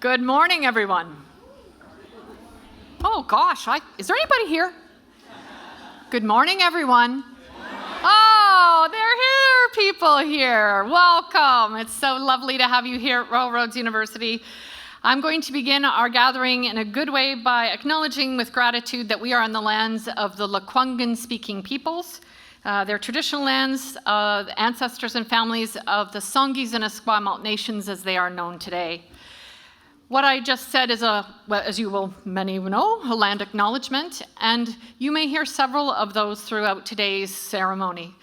Good morning, everyone. Oh gosh, is there anybody here? Good morning, everyone. Oh, there are people here. Welcome. It's so lovely to have you here at Royal Roads University. I'm going to begin our gathering in a good way by acknowledging with gratitude that we are on the lands of the Lekwungen-speaking peoples. Their traditional lands, the ancestors and families of the Songhees and Esquimalt nations as they are known today. What I just said is, as you will many know, a land acknowledgement, and you may hear several of those throughout today's ceremony.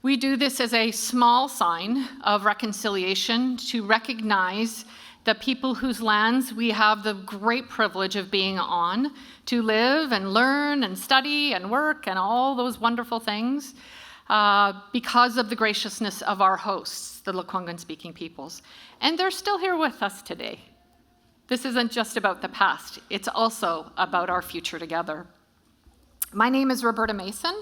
We do this as a small sign of reconciliation to recognize the people whose lands we have the great privilege of being on, to live and learn and study and work and all those wonderful things because of the graciousness of our hosts, the Lekwungen-speaking peoples. And they're still here with us today. This isn't just about the past, it's also about our future together. My name is Roberta Mason,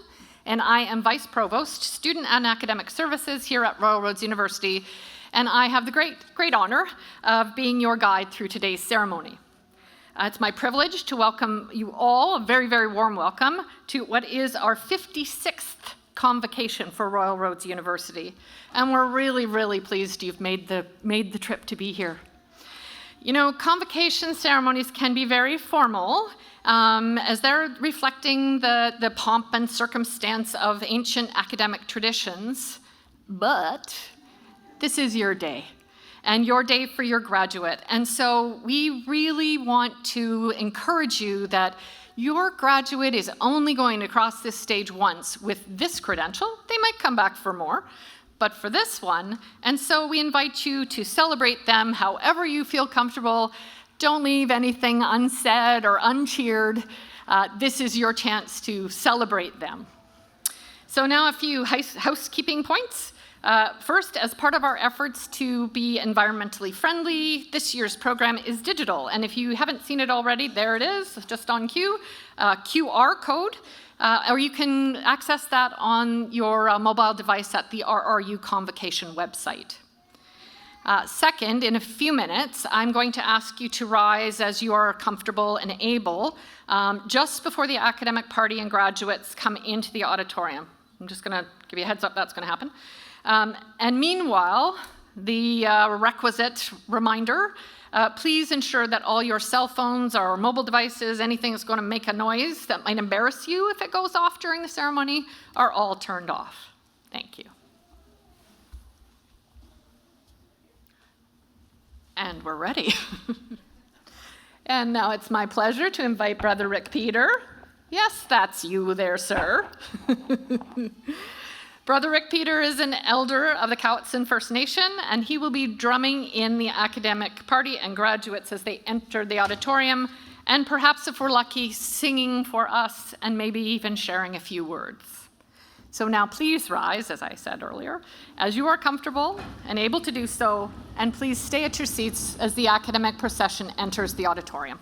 and I am Vice Provost, Student and Academic Services here at Royal Roads University, and I have the great honor of being your guide through today's ceremony. It's my privilege to welcome you all, a very, very warm welcome, to what is our 56th Convocation for Royal Roads University. And we're really, really pleased you've made the trip to be here. You know, convocation ceremonies can be very formal, as they're reflecting the pomp and circumstance of ancient academic traditions, but this is your day, and your day for your graduate. And so we really want to encourage you that your graduate is only going to cross this stage once with this credential. They might come back for more, but for this one, and so we invite you to celebrate them however you feel comfortable. Don't leave anything unsaid or uncheered. This is your chance to celebrate them. So now a few housekeeping points. First, as part of our efforts to be environmentally friendly, this year's program is digital. And if you haven't seen it already, there it is, just on cue, QR code. Or you can access that on your mobile device at the RRU Convocation website. Second, in a few minutes, I'm going to ask you to rise as you are comfortable and able, just before the academic party and graduates come into the auditorium. I'm just going to give you a heads up that's going to happen. And meanwhile, the requisite reminder, please ensure that all your cell phones or mobile devices, anything that's going to make a noise that might embarrass you if it goes off during the ceremony, are all turned off. Thank you. And we're ready. And now it's my pleasure to invite Brother Rick Peter. Yes, that's you there, sir. Brother Rick Peter is an elder of the Cowichan First Nation, and he will be drumming in the academic party and graduates as they enter the auditorium, and perhaps if we're lucky, singing for us and maybe even sharing a few words. So now please rise, as I said earlier, as you are comfortable and able to do so, and please stay at your seats as the academic procession enters the auditorium.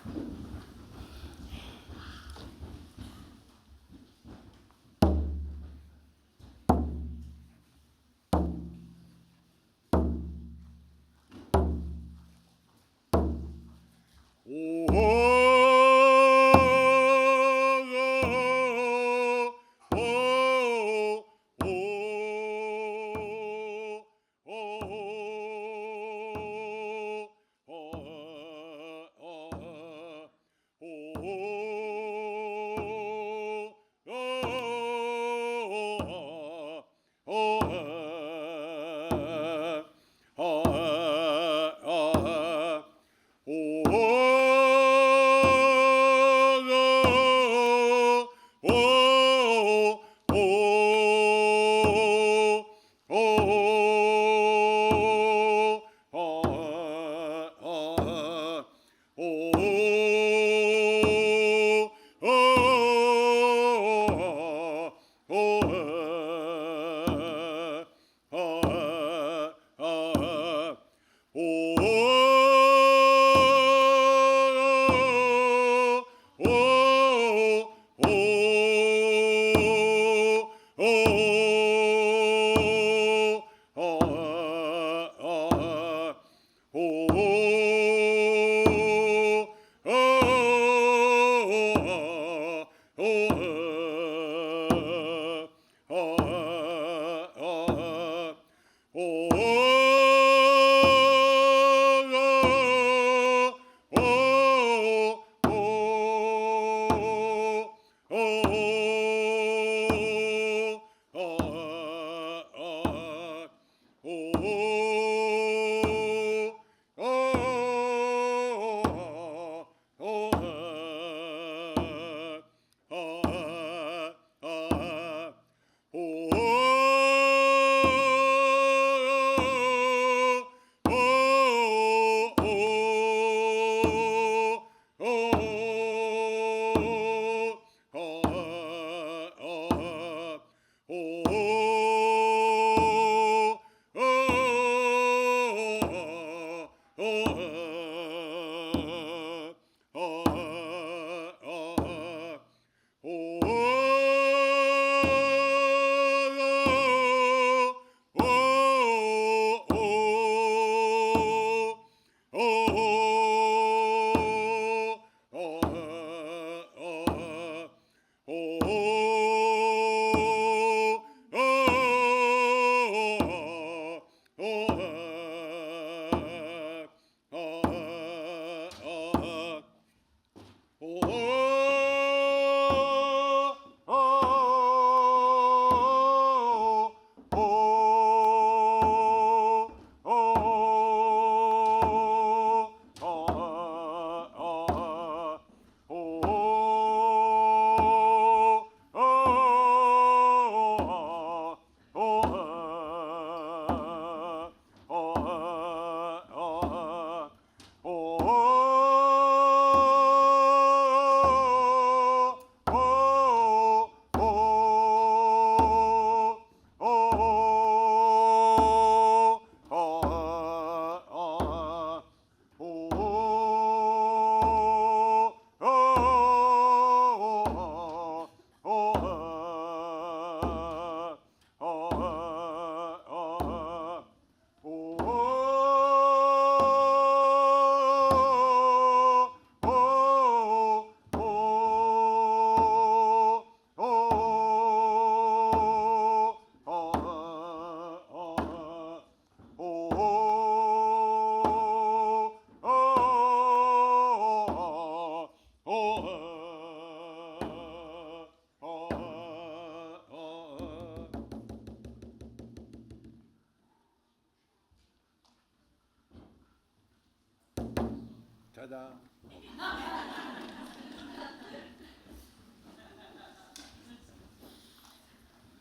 Ta-da.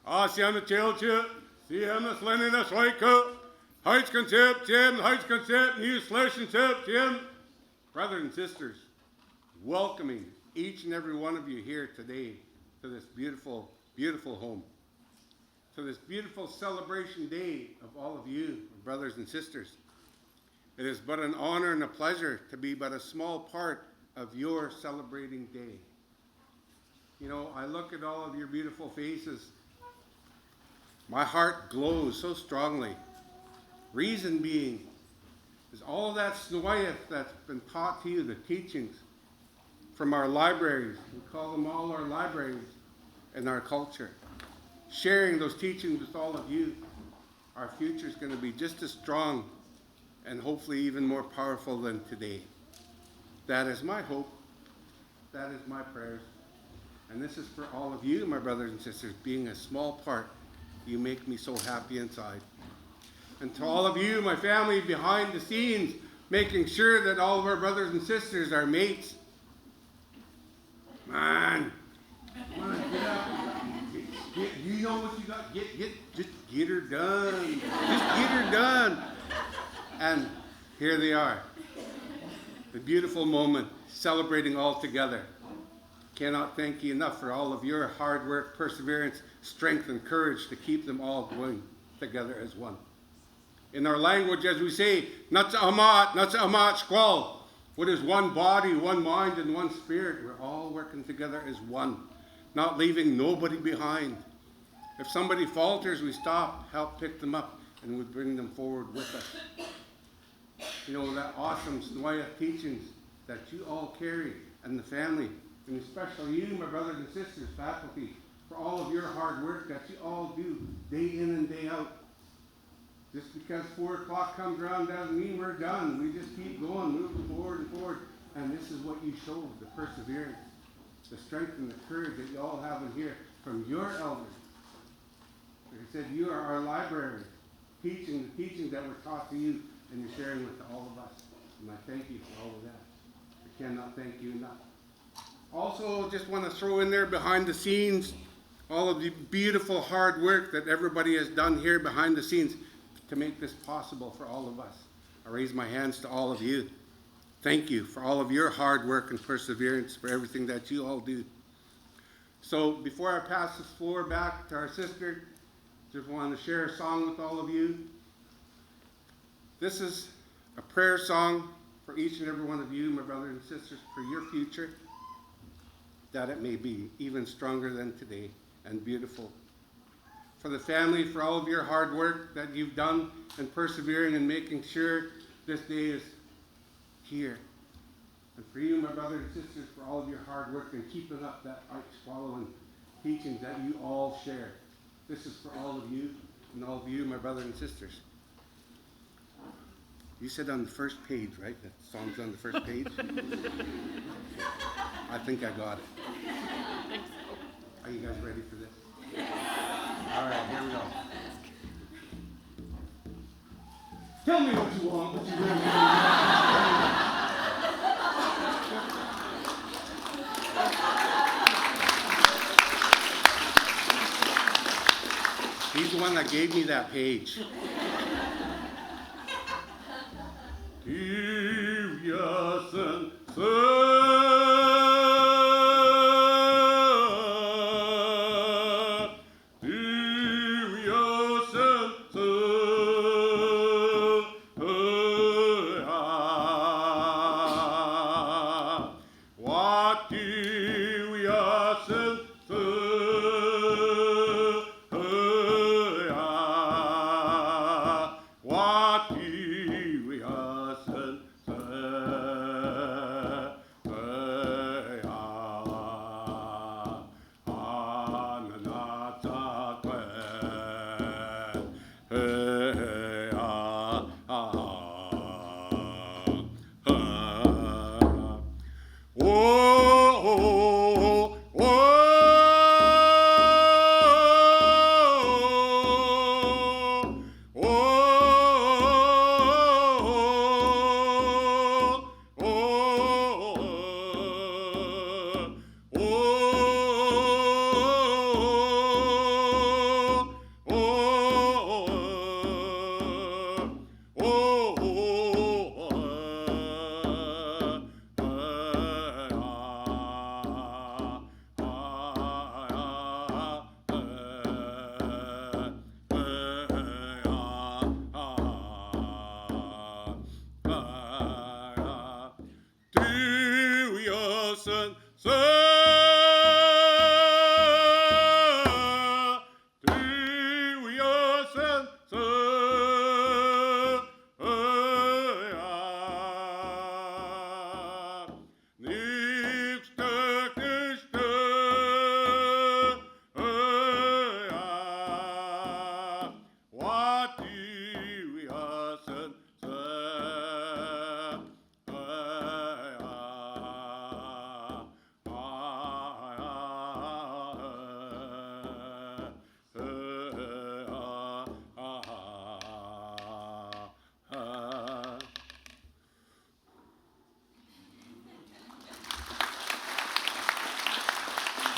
Asian Chilchip, Siam Slenny the Swaiko, Heights Concept, Tim, Heights Concept, New Selection Tip, Tim. Brothers and sisters, welcoming each and every one of you here today to this beautiful, beautiful home. To this beautiful celebration day of all of you, brothers and sisters. It is but an honor and a pleasure to be but a small part of your celebrating day. You know, I look at all of your beautiful faces. My heart glows so strongly. Reason being is all of that Snowyeth that's been taught to you, the teachings from our libraries. We call them all our libraries in our culture. Sharing those teachings with all of you, our future is going to be just as strong and hopefully even more powerful than today. That is my hope. That is my prayers. And this is for all of you, my brothers and sisters, being a small part. You make me so happy inside. And to all of you, my family behind the scenes, making sure that all of our brothers and sisters, our mates, man, come on, get up. You know what you got? Just get her done. Just get her done. And here they are. The beautiful moment, celebrating all together. Cannot thank you enough for all of your hard work, perseverance, strength, and courage to keep them all going together as one. In our language, as we say, natsa amat squall. What is one body, one mind, and one spirit? We're all working together as one, not leaving nobody behind. If somebody falters, we stop, help pick them up, and we bring them forward with us. You know, that awesome Snowyeth teachings that you all carry, and the family, and especially you, my brothers and sisters, faculty, for all of your hard work that you all do day in and day out. Just because 4 o'clock comes around doesn't mean we're done. We just keep going, moving forward and forward. And this is what you show, the perseverance, the strength and the courage that you all have in here from your elders. Like I said, you are our library, teaching the teachings that were taught to you, and you're sharing with all of us. And I thank you for all of that. I cannot thank you enough. Also, just want to throw in there behind the scenes all of the beautiful hard work that everybody has done here behind the scenes to make this possible for all of us. I raise my hands to all of you. Thank you for all of your hard work and perseverance, for everything that you all do. So before I pass the floor back to our sister, just want to share a song with all of you. This is a prayer song for each and every one of you, my brothers and sisters, for your future, that it may be even stronger than today and beautiful. For the family, for all of your hard work that you've done and persevering and making sure this day is here. And for you, my brothers and sisters, for all of your hard work and keeping up that art-swallowing teachings that you all share. This is for all of you, and all of you, my brothers and sisters. You said on the first page, right? That song's on the first page? I think I got it. Are you guys ready for this? All right, here we go. Tell me what you want, what you really want. He's the one that gave me that page. Serious and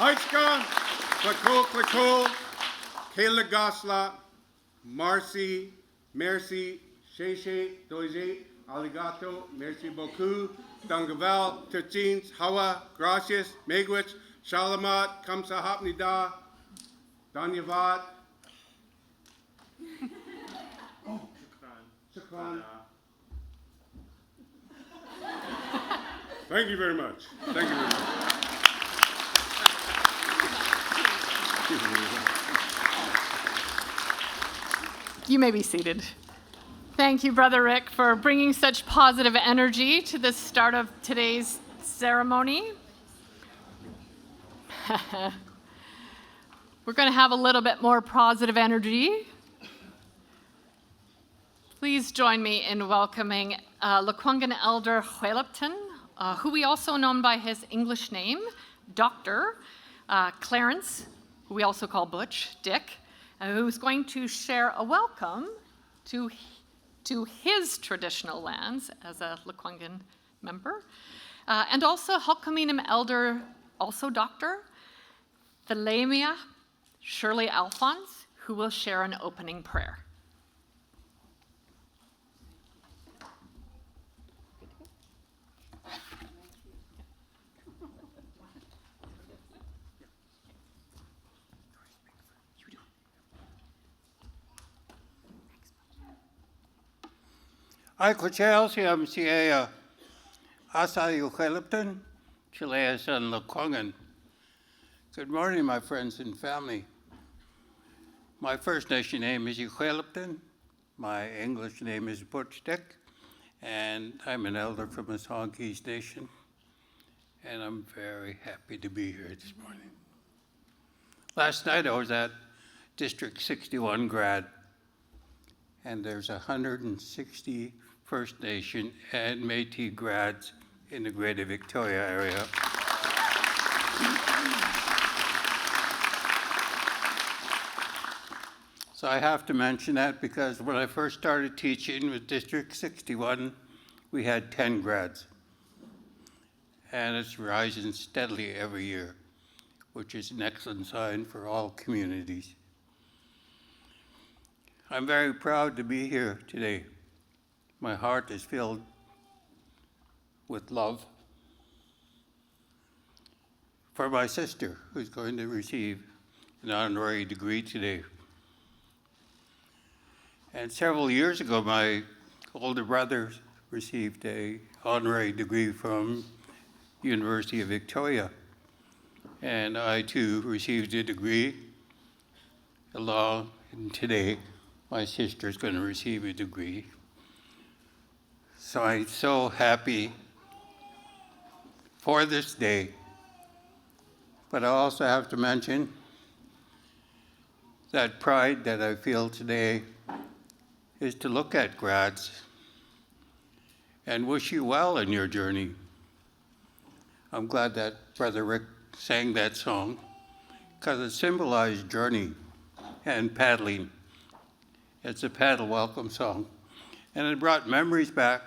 Aichka, Klako, Kayla Gosla, Marcy, Merci, Sheshe, Doije, Aligato, Merci beaucoup, Dangaval, Tertins, Hawa, Gracias, Megwich, Shalamat, Kamsa Hapnida, Danyavad. Oh, Shukran. Thank you very much. Thank you very much. You may be seated. Thank you, Brother Rick, for bringing such positive energy to the start of today's ceremony. We're going to have a little bit more positive energy. Please join me in welcoming Lekwungen Elder Huelipton, who we also know by his English name, Dr. Clarence, who we also call Butch, Dick, who's going to share a welcome to his traditional lands as a Lekwungen member. And also Hulkaminum Elder, also Dr. Thalamia Shirley Alphonse, who will share an opening prayer. Ai Kochel Cia Asa Eucalipton, Chileas and Lekwungen. Good morning, my friends and family. My First Nation name is Eucalipton. My English name is Butch Dick, and I'm an elder from the Songhees Nation, and I'm very happy to be here this morning. Last night I was at District 61 grad, and there's 160 First Nation and Métis grads in the Greater Victoria area. So I have to mention that because when I first started teaching with District 61, we had 10 grads. And it's rising steadily every year, which is an excellent sign for all communities. I'm very proud to be here today. My heart is filled with love for my sister, who's going to receive an honorary degree today. And several years ago, my older brother received an honorary degree from University of Victoria. And I too received a degree along, and today my sister is going to receive a degree. So I'm so happy for this day. But I also have to mention that pride that I feel today is to look at grads and wish you well in your journey. I'm glad that Brother Rick sang that song because it symbolized journey and paddling. It's a paddle welcome song. And it brought memories back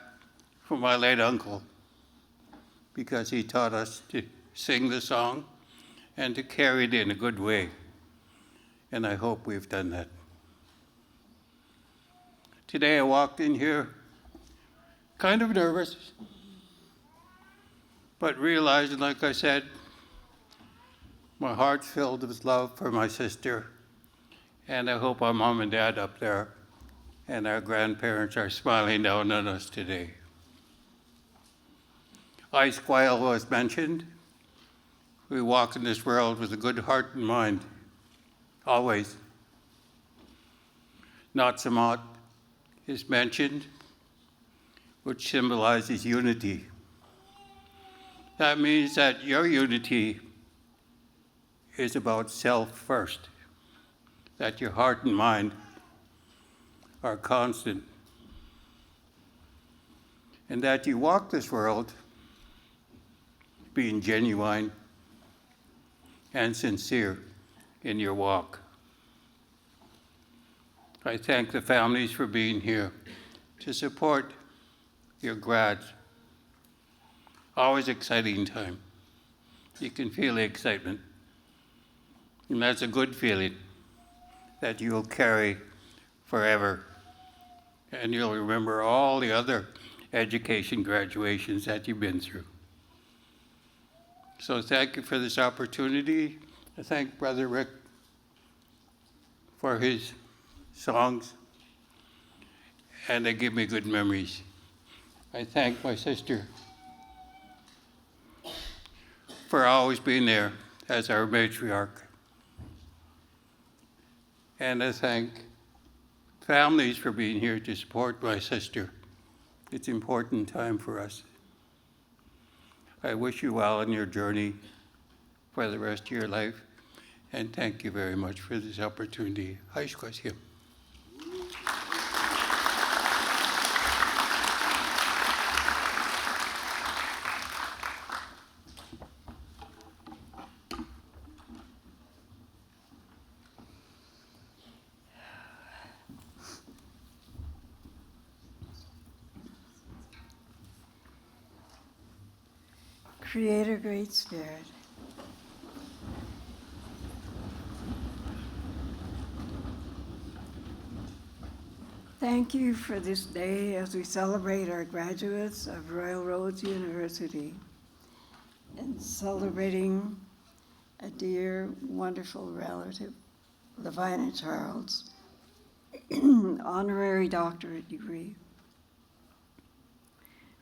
from my late uncle because he taught us to sing the song and to carry it in a good way. And I hope we've done that. Today I walked in here kind of nervous, but realizing, like I said, my heart's filled with love for my sister, and I hope our mom and dad up there and our grandparents are smiling down on us today. Ice Quail was mentioned. We walk in this world with a good heart and mind, always. Not Samot is mentioned, which symbolizes unity. That means that your unity is about self first, that your heart and mind are constant, and that you walk this world being genuine and sincere in your walk. I thank the families for being here to support your grads. Always exciting time. You can feel the excitement. And that's a good feeling that you'll carry forever. And you'll remember all the other education graduations that you've been through. So thank you for this opportunity. I thank Brother Rick for his songs, and they give me good memories. I thank my sister for always being there as our matriarch. And I thank families for being here to support my sister. It's an important time for us. I wish you well in your journey for the rest of your life, and thank you very much for this opportunity. Haishkwasiem. Creator, Great Spirit, thank you for this day as we celebrate our graduates of Royal Roads University and celebrating a dear, wonderful relative, Lavina Charles, honorary doctorate degree.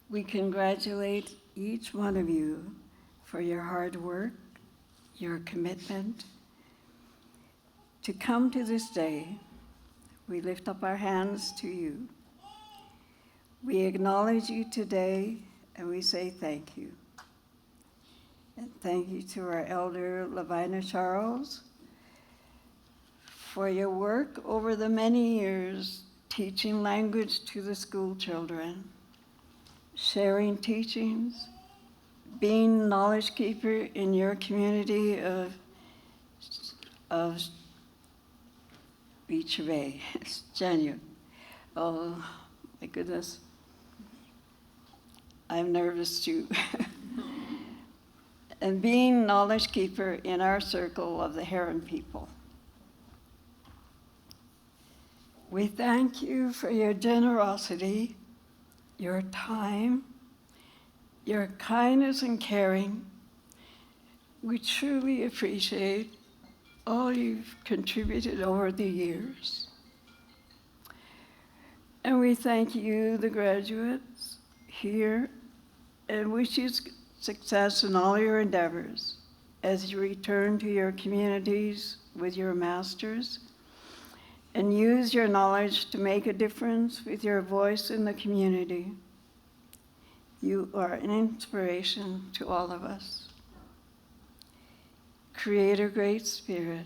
We congratulate each one of you for your hard work, your commitment to come to this day. We lift up our hands to you. We acknowledge you today and we say thank you. And thank you to our elder, Lavina Charles, for your work over the many years teaching language to the school children, sharing teachings, being knowledge keeper in your community of Beach Bay, Janu. Oh my goodness. I'm nervous too. And being knowledge keeper in our circle of the Heron people. We thank you for your generosity, your time, your kindness and caring. We truly appreciate all you've contributed over the years. And we thank you, the graduates here, and wish you success in all your endeavors as you return to your communities with your masters and use your knowledge to make a difference with your voice in the community. You are an inspiration to all of us. Creator, Great Spirit,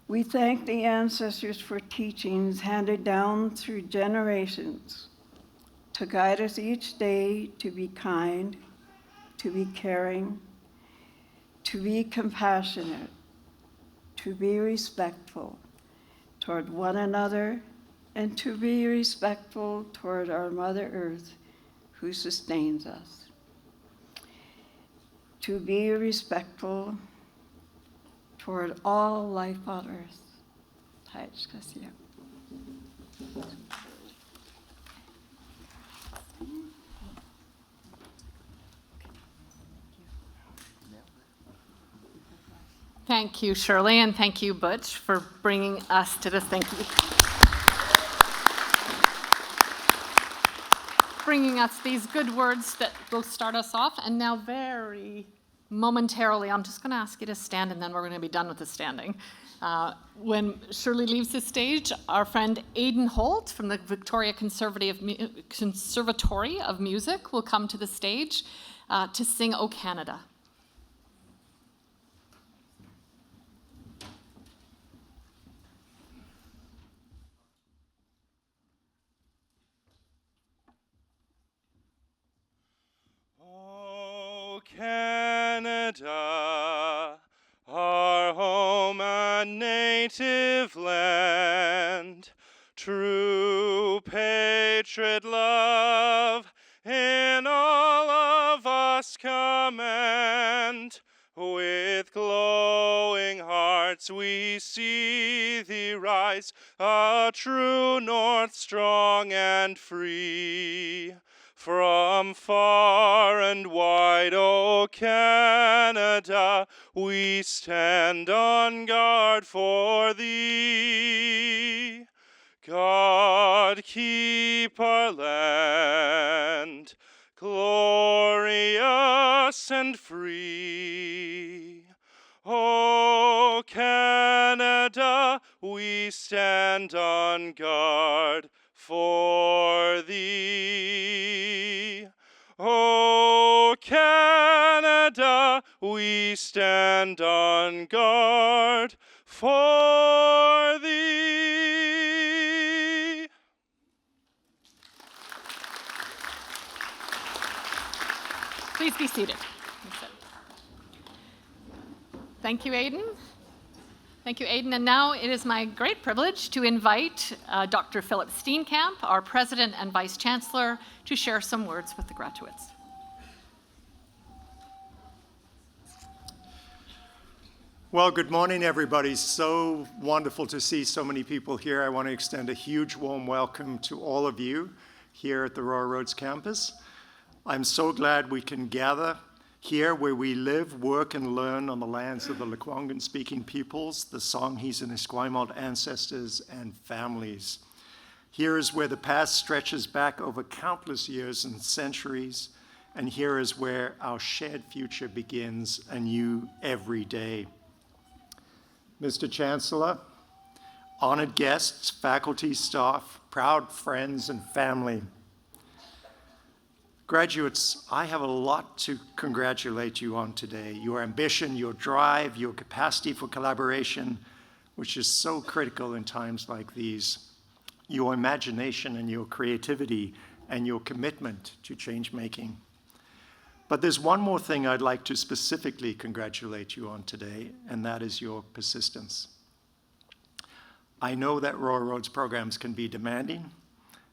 we thank the ancestors for teachings handed down through generations to guide us each day to be kind, to be caring, to be compassionate, to be respectful toward one another, and to be respectful toward our Mother Earth who sustains us. To be respectful toward all life on earth. Thank you, Shirley, and thank you, Butch, for bringing us to this. Thank you. Bringing us these good words that will start us off. And now very momentarily, I'm just going to ask you to stand, and then we're going to be done with the standing. When Shirley leaves the stage, our friend Aidan Holt from the Victoria Conservatory of Music will come to the stage to sing O Canada. Canada, our home and native land, true patriot love in all of us command. With glowing hearts we see thee rise, a true north strong and free. From far and wide, O Canada, we stand on guard for thee. God keep our land, glorious and free. O Canada, we stand on guard for thee. O Canada, we stand on guard for thee. Please be seated. Thank you, Aidan. Thank you, Aidan. And now it is my great privilege to invite Dr. Philip Steenkamp, our President and Vice Chancellor, to share some words with the graduates. Well, good morning, everybody. So wonderful to see so many people here. I want to extend a huge warm welcome to all of you here at the Royal Roads campus. I'm so glad we can gather here where we live, work, and learn on the lands of the Lekwungen-speaking peoples, the Songhees and Esquimalt ancestors and families. Here is where the past stretches back over countless years and centuries, and here is where our shared future begins anew every day. Mr. Chancellor, honored guests, faculty, staff, proud friends, and family, Graduates, I have a lot to congratulate you on today. Your ambition, your drive, your capacity for collaboration, which is so critical in times like these, your imagination and your creativity and your commitment to change making. But there's one more thing I'd like to specifically congratulate you on today, and that is your persistence. I know that Royal Roads programs can be demanding.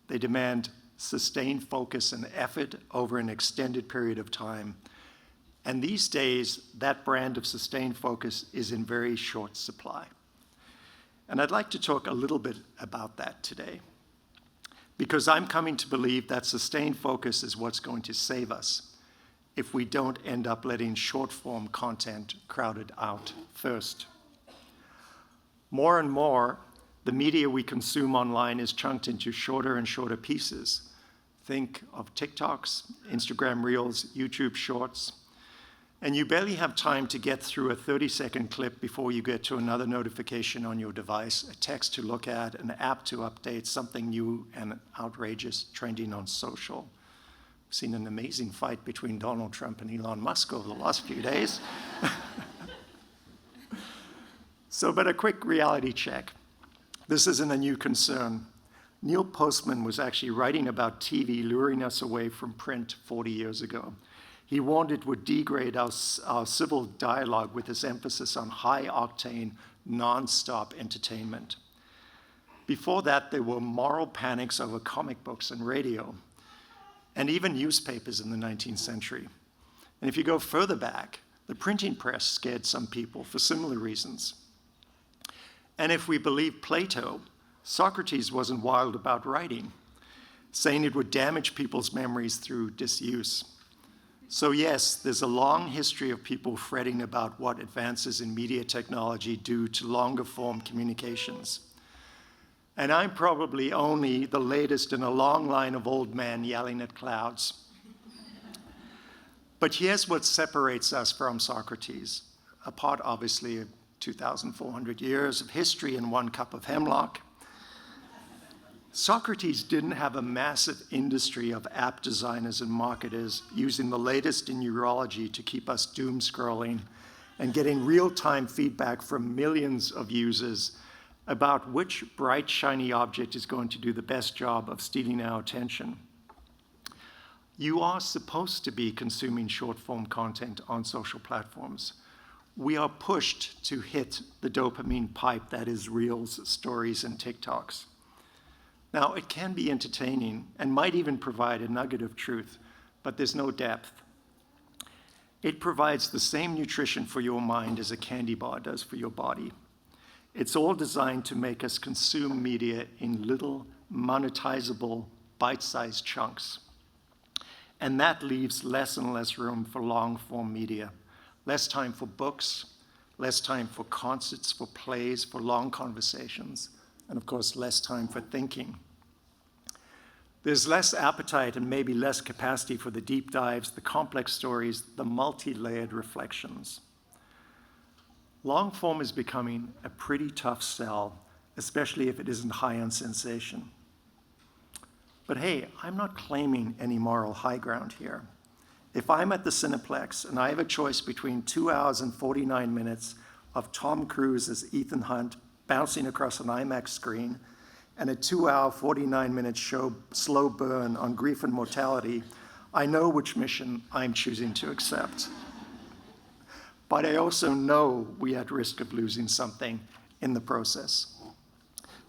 They demand sustained focus and effort over an extended period of time. And these days, that brand of sustained focus is in very short supply. And I'd like to talk a little bit about that today, because I'm coming to believe that sustained focus is what's going to save us if we don't end up letting short-form content crowd it out first. More and more, the media we consume online is chunked into shorter and shorter pieces. Think of TikToks, Instagram Reels, YouTube Shorts, and you barely have time to get through a 30-second clip before you get to another notification on your device, a text to look at, an app to update, something new and outrageous trending on social. We've seen an amazing fight between Donald Trump and Elon Musk over the last few days. But a quick reality check. This isn't a new concern. Neil Postman was actually writing about TV luring us away from print 40 years ago. He warned it would degrade our civil dialogue with his emphasis on high-octane, non-stop entertainment. Before that, there were moral panics over comic books and radio, and even newspapers in the 19th century. And if you go further back, the printing press scared some people for similar reasons. And if we believe Plato, Socrates wasn't wild about writing, saying it would damage people's memories through disuse. So yes, there's a long history of people fretting about what advances in media technology do to longer form communications. And I'm probably only the latest in a long line of old men yelling at clouds. But here's what separates us from Socrates, apart obviously of 2,400 years of history and one cup of hemlock. Socrates didn't have a massive industry of app designers and marketers using the latest in neurology to keep us doom scrolling and getting real-time feedback from millions of users about which bright, shiny object is going to do the best job of stealing our attention. You are supposed to be consuming short-form content on social platforms. We are pushed to hit the dopamine pipe that is Reels, Stories, and TikToks. Now, it can be entertaining and might even provide a nugget of truth, but there's no depth. It provides the same nutrition for your mind as a candy bar does for your body. It's all designed to make us consume media in little, monetizable, bite-sized chunks. And that leaves less and less room for long-form media. Less time for books, less time for concerts, for plays, for long conversations, and of course, less time for thinking. There's less appetite and maybe less capacity for the deep dives, the complex stories, the multi-layered reflections. Long form is becoming a pretty tough sell, especially if it isn't high on sensation. But hey, I'm not claiming any moral high ground here. If I'm at the Cineplex and I have a choice between 2 hours and 49 minutes of Tom Cruise as Ethan Hunt bouncing across an IMAX screen and a 2-hour, 49-minute show slow burn on grief and mortality, I know which mission I'm choosing to accept. But I also know we're at risk of losing something in the process.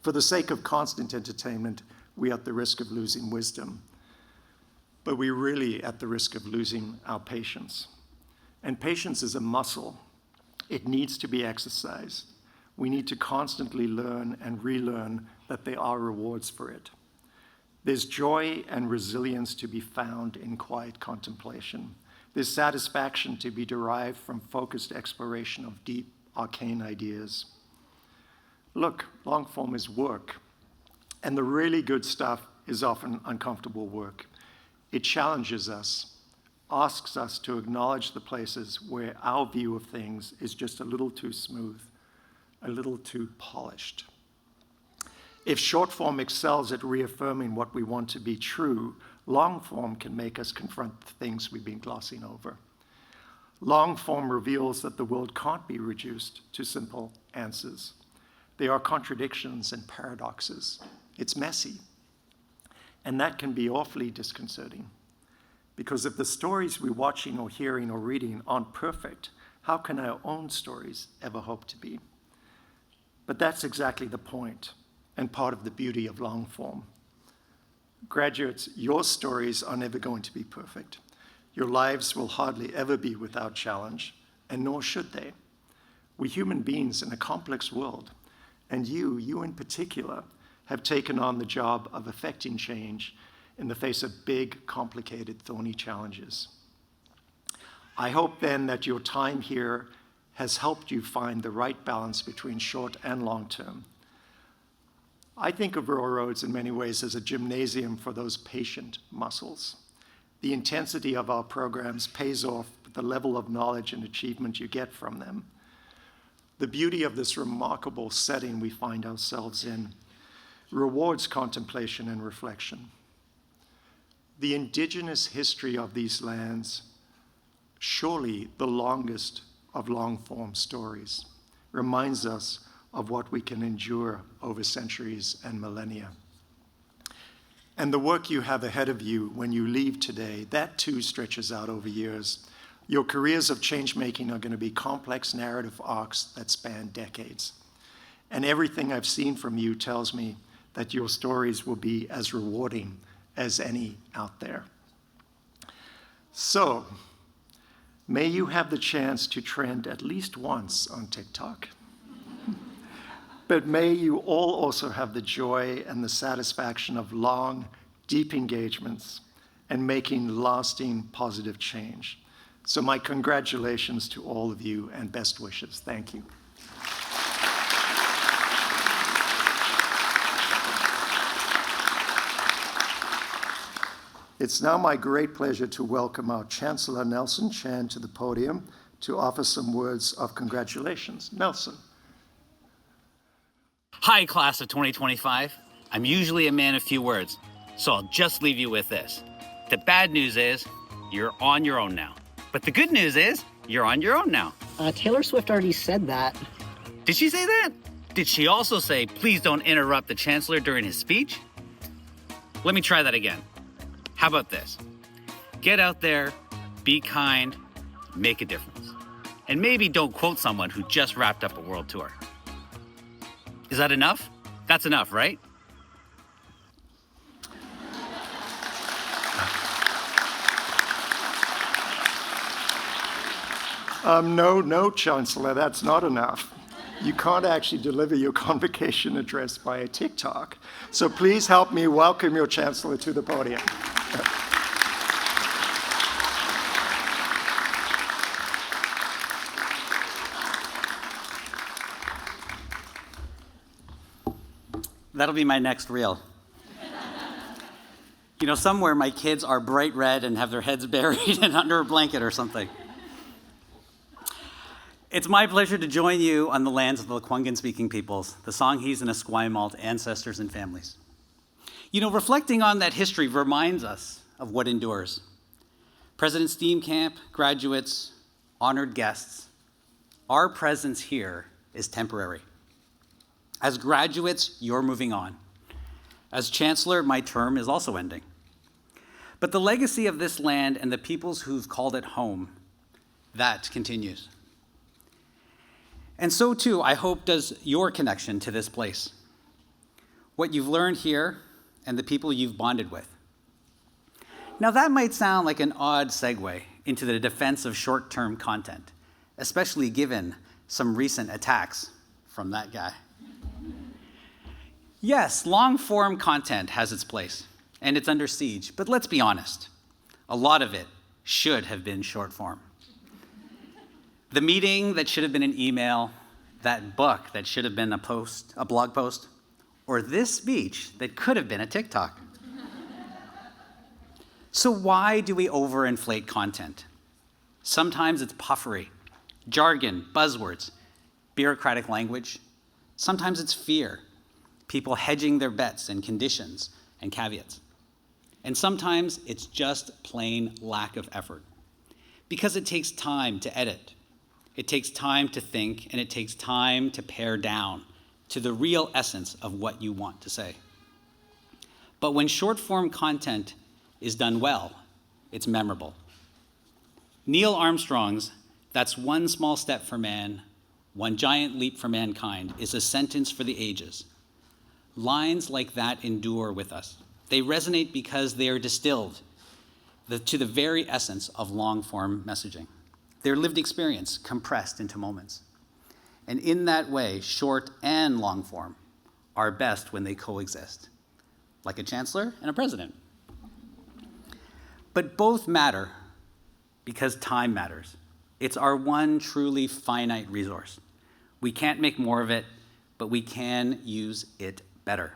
For the sake of constant entertainment, we're at the risk of losing wisdom. But we're really at the risk of losing our patience. And patience is a muscle. It needs to be exercised. We need to constantly learn and relearn that there are rewards for it. There's joy and resilience to be found in quiet contemplation. There's satisfaction to be derived from focused exploration of deep, arcane ideas. Look, long form is work. And the really good stuff is often uncomfortable work. It challenges us, asks us to acknowledge the places where our view of things is just a little too smooth, a little too polished. If short form excels at reaffirming what we want to be true, long form can make us confront the things we've been glossing over. Long form reveals that the world can't be reduced to simple answers. There are contradictions and paradoxes. It's messy. And that can be awfully disconcerting. Because if the stories we're watching or hearing or reading aren't perfect, how can our own stories ever hope to be? But that's exactly the point and part of the beauty of long form. Graduates, your stories are never going to be perfect. Your lives will hardly ever be without challenge, and nor should they. We're human beings in a complex world, and you in particular, have taken on the job of effecting change in the face of big, complicated, thorny challenges. I hope then that your time here has helped you find the right balance between short and long term. I think of Royal Roads in many ways as a gymnasium for those patient muscles. The intensity of our programs pays off with the level of knowledge and achievement you get from them. The beauty of this remarkable setting we find ourselves in rewards contemplation and reflection. The indigenous history of these lands, surely the longest of long-form stories, reminds us of what we can endure over centuries and millennia. And the work you have ahead of you when you leave today, that too stretches out over years. Your careers of change-making are going to be complex narrative arcs that span decades. And everything I've seen from you tells me that your stories will be as rewarding as any out there. So, may you have the chance to trend at least once on TikTok. But may you all also have the joy and the satisfaction of long, deep engagements and making lasting positive change. So my congratulations to all of you and best wishes. Thank you. It's now my great pleasure to welcome our Chancellor Nelson Chan to the podium to offer some words of congratulations. Nelson. Hi, class of 2025. I'm usually a man of few words, so I'll just leave you with this. The bad news is you're on your own now. But the good news is you're on your own now. Taylor Swift already said that. Did she say that? Did she also say, please don't interrupt the Chancellor during his speech? Let me try that again. How about this? Get out there, be kind, make a difference. And maybe don't quote someone who just wrapped up a world tour. Is that enough? That's enough, right? No, Chancellor, that's not enough. You can't actually deliver your convocation address by a TikTok. So please help me welcome your Chancellor to the podium. That'll be my next reel. You know, somewhere my kids are bright red and have their heads buried and under a blanket or something. It's my pleasure to join you on the lands of the Lekwungen-speaking peoples, the Songhees and Esquimalt ancestors and families. You know, reflecting on that history reminds us of what endures. President Steenkamp, graduates, honored guests, our presence here is temporary. As graduates, you're moving on. As Chancellor, my term is also ending. But the legacy of this land and the peoples who've called it home, that continues. And so too, I hope, does your connection to this place. What you've learned here and the people you've bonded with. Now that might sound like an odd segue into the defense of short-term content, especially given some recent attacks from that guy. Yes, long-form content has its place, and it's under siege, but let's be honest. A lot of it should have been short-form. The meeting that should have been an email, that book that should have been a blog post, or this speech that could have been a TikTok. So why do we overinflate content? Sometimes it's puffery, jargon, buzzwords, bureaucratic language. Sometimes it's fear, people hedging their bets and conditions and caveats. And sometimes it's just plain lack of effort. Because it takes time to edit, it takes time to think, and it takes time to pare down to the real essence of what you want to say. But when short-form content is done well, it's memorable. Neil Armstrong's "That's one small step for man, one giant leap for mankind" is a sentence for the ages. Lines like that endure with us. They resonate because they are distilled to the very essence of long-form messaging. They're lived experience compressed into moments. And in that way, short and long form are best when they coexist, like a chancellor and a president. But both matter because time matters. It's our one truly finite resource. We can't make more of it, but we can use it better.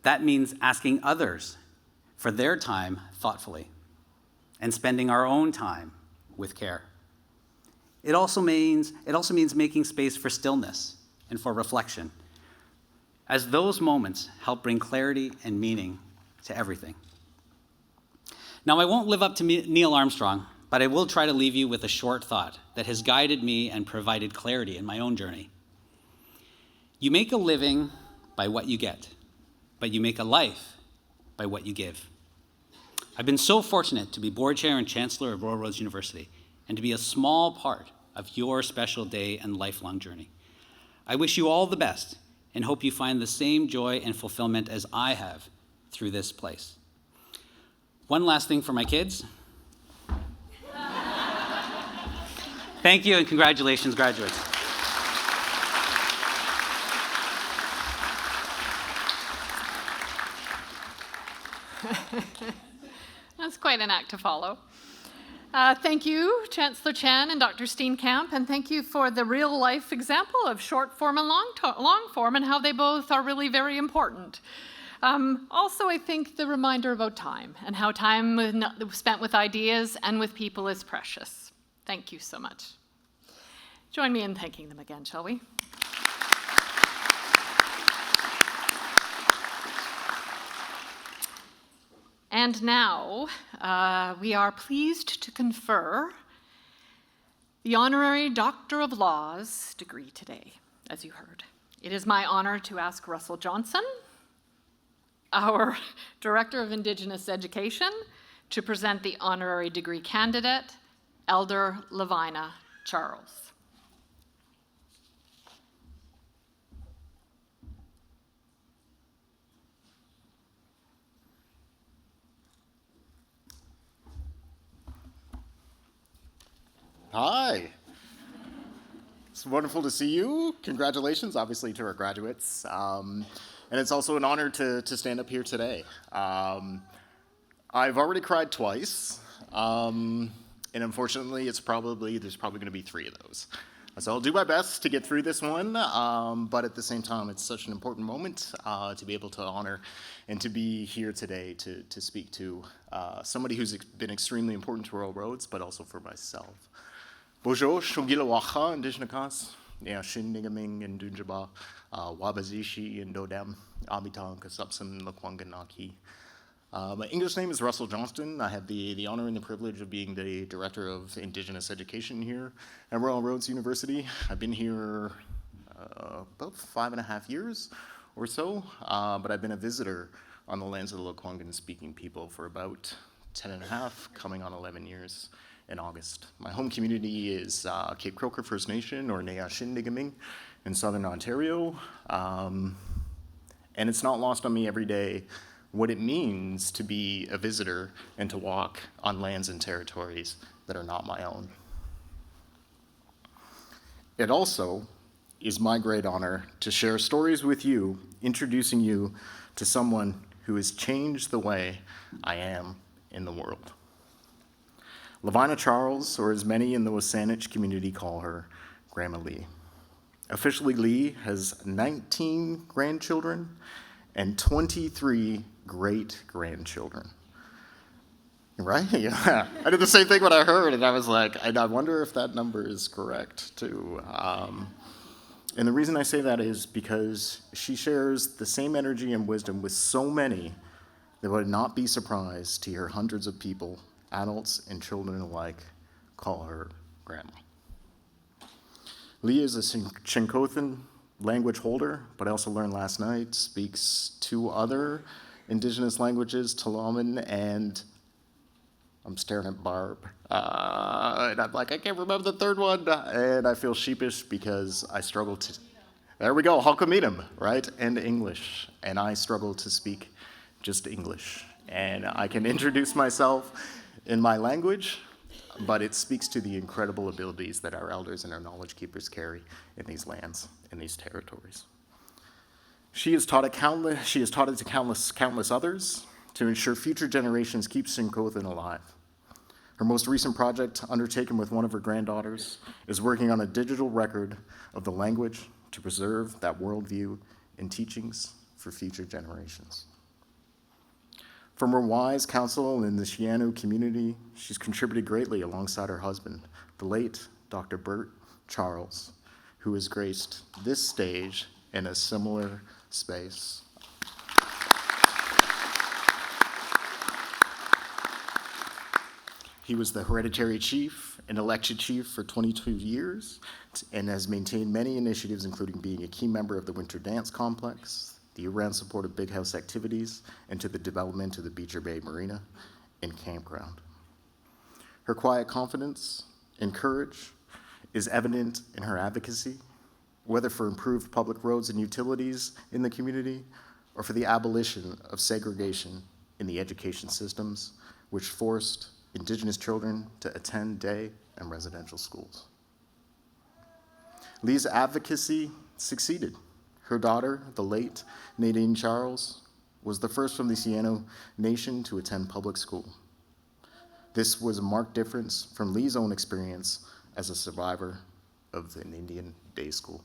That means asking others for their time thoughtfully and spending our own time with care. It also means making space for stillness and for reflection, as those moments help bring clarity and meaning to everything. Now, I won't live up to Neil Armstrong, but I will try to leave you with a short thought that has guided me and provided clarity in my own journey. You make a living by what you get, but you make a life by what you give. I've been so fortunate to be board chair and chancellor of Royal Roads University and to be a small part of your special day and lifelong journey. I wish you all the best and hope you find the same joy and fulfillment as I have through this place. One last thing for my kids. Thank you and congratulations, graduates. That's quite an act to follow. Thank you, Chancellor Chan and Dr. Steenkamp, and thank you for the real-life example of short form and long form and how they both are really very important. Also, I think the reminder about time and how time spent with ideas and with people is precious. Thank you so much. Join me in thanking them again, shall we? And now, we are pleased to confer the Honorary Doctor of Laws degree today, as you heard. It is my honor to ask Russell Johnson, our Director of Indigenous Education, to present the honorary degree candidate, Elder Lavina Charles. Hi. It's wonderful to see you. Congratulations, obviously, to our graduates. And it's also an honor to stand up here today. I've already cried twice, and unfortunately, there's probably going to be 3 of those. So I'll do my best to get through this one, but at the same time, it's such an important moment to be able to honor and to be here today to speak to somebody who's been extremely important to Royal Roads, but also for myself. Bonjour, Shungilawacha, Indigenous, Shindigaming and Dunjaba, Wabazishi and Dodem, Amitang, Kasupsum, Lakwanganaki. My English name is Russell Johnston. I have the honor and the privilege of being the Director of Indigenous Education here at Royal Roads University. I've been here about 5.5 years or so, but I've been a visitor on the lands of the Lekwungen-speaking people for about 10.5, coming on 11 years in August. My home community is Cape Croker First Nation, or Neashindigaming, in Southern Ontario, and it's not lost on me every day what it means to be a visitor and to walk on lands and territories that are not my own. It also is my great honor to share stories with you, introducing you to someone who has changed the way I am in the world. Lavina Charles, or as many in the Wasanich community call her, Grandma Lee. Officially, Lee has 19 grandchildren and 23 great-grandchildren. Right? Yeah. I did the same thing when I heard, and I was like, I wonder if that number is correct, too. And the reason I say that is because she shares the same energy and wisdom with so many they would not be surprised to hear hundreds of people, adults and children alike, call her grandma. Lee is a Chinchothan language holder, but I also learned last night speaks 2 other indigenous languages, Tlalomin and I'm staring at Barb. And I'm like, I can't remember the third one. And I feel sheepish because I struggle to, there we go, Halkominim, right? And English. And I struggle to speak just English. And I can introduce myself in my language, but it speaks to the incredible abilities that our elders and our knowledge keepers carry in these lands, in these territories. She has taught it to countless others to ensure future generations keep Chinchothan alive. Her most recent project, undertaken with one of her granddaughters, is working on a digital record of the language to preserve that worldview and teachings for future generations. From her wise counsel in the Shiano community, she's contributed greatly alongside her husband, the late Dr. Bert Charles, who has graced this stage in a similar space. He was the hereditary chief and elected chief for 22 years and has maintained many initiatives, including being a key member of the Winter Dance Complex, the year-round support of Big House activities, and to the development of the Beecher Bay Marina and campground. Her quiet confidence and courage is evident in her advocacy, whether for improved public roads and utilities in the community or for the abolition of segregation in the education systems, which forced Indigenous children to attend day and residential schools. Lee's advocacy succeeded. Her daughter, the late Nadine Charles, was the first from the Sieno Nation to attend public school. This was a marked difference from Lee's own experience as a survivor of an Indian day school.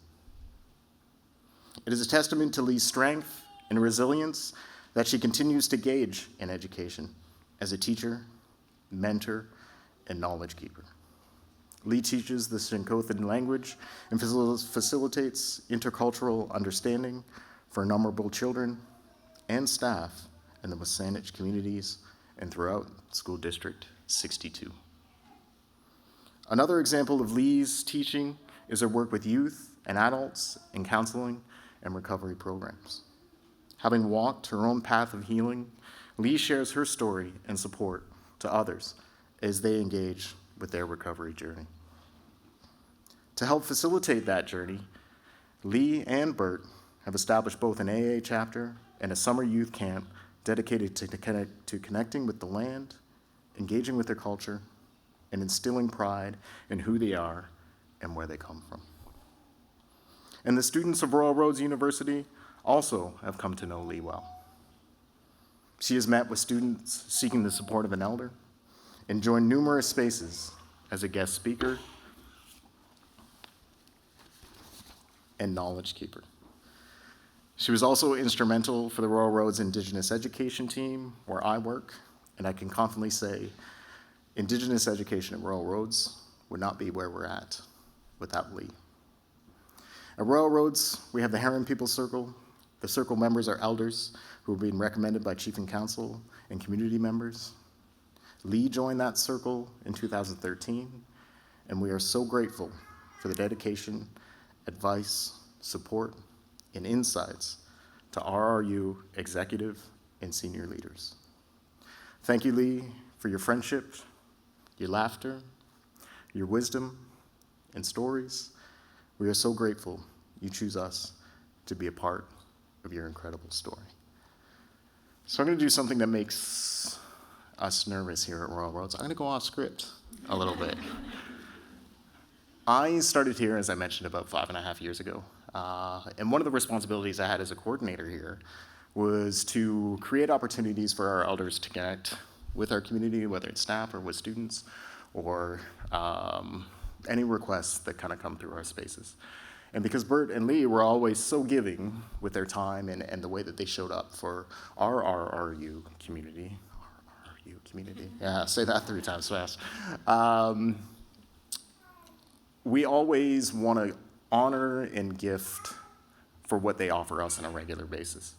It is a testament to Lee's strength and resilience that she continues to gauge in education as a teacher, mentor, and knowledge keeper. Lee teaches the Chinchothan language and facilitates intercultural understanding for innumerable children and staff in the Wasanich communities and throughout School District 62. Another example of Lee's teaching is her work with youth and adults in counseling and recovery programs. Having walked her own path of healing, Lee shares her story and support to others as they engage with their recovery journey. To help facilitate that journey, Lee and Bert have established both an AA chapter and a summer youth camp dedicated to connecting with the land, engaging with their culture, and instilling pride in who they are and where they come from. And the students of Royal Roads University also have come to know Lee well. She has met with students seeking the support of an elder and joined numerous spaces as a guest speaker and knowledge keeper. She was also instrumental for the Royal Roads Indigenous Education team, where I work, and I can confidently say Indigenous education at Royal Roads would not be where we're at without Lee. At Royal Roads, we have the Heron People Circle. The circle members are elders who are being recommended by Chief and Council and community members. Lee joined that circle in 2013, and we are so grateful for the dedication, advice, support, and insights to RRU executive and senior leaders. Thank you, Lee, for your friendship, your laughter, your wisdom, and stories. We are so grateful you choose us to be a part of your incredible story. So I'm going to do something that makes us nervous here at Royal Roads. I'm going to go off script a little bit. I started here, as I mentioned, about 5.5 years ago. And one of the responsibilities I had as a coordinator here was to create opportunities for our elders to connect with our community, whether it's staff or with students, or any requests that kind of come through our spaces. And because Bert and Lee were always so giving with their time and the way that they showed up for our RRU community, yeah, say that 3 times fast. We always want to honor and gift for what they offer us on a regular basis.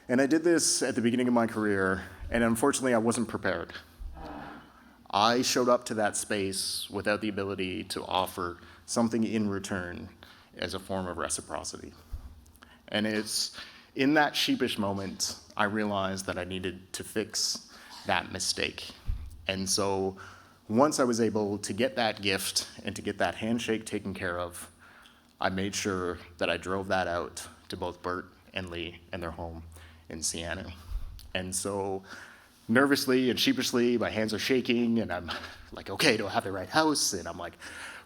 And I did this at the beginning of my career, and unfortunately I wasn't prepared. I showed up to that space without the ability to offer something in return as a form of reciprocity. And it's in that sheepish moment, I realized that I needed to fix that mistake. And so once I was able to get that gift and to get that handshake taken care of, I made sure that I drove that out to both Bert and Lee and their home in Siena. And so nervously and sheepishly, my hands are shaking, and I'm like, okay, do I have the right house? And I'm like,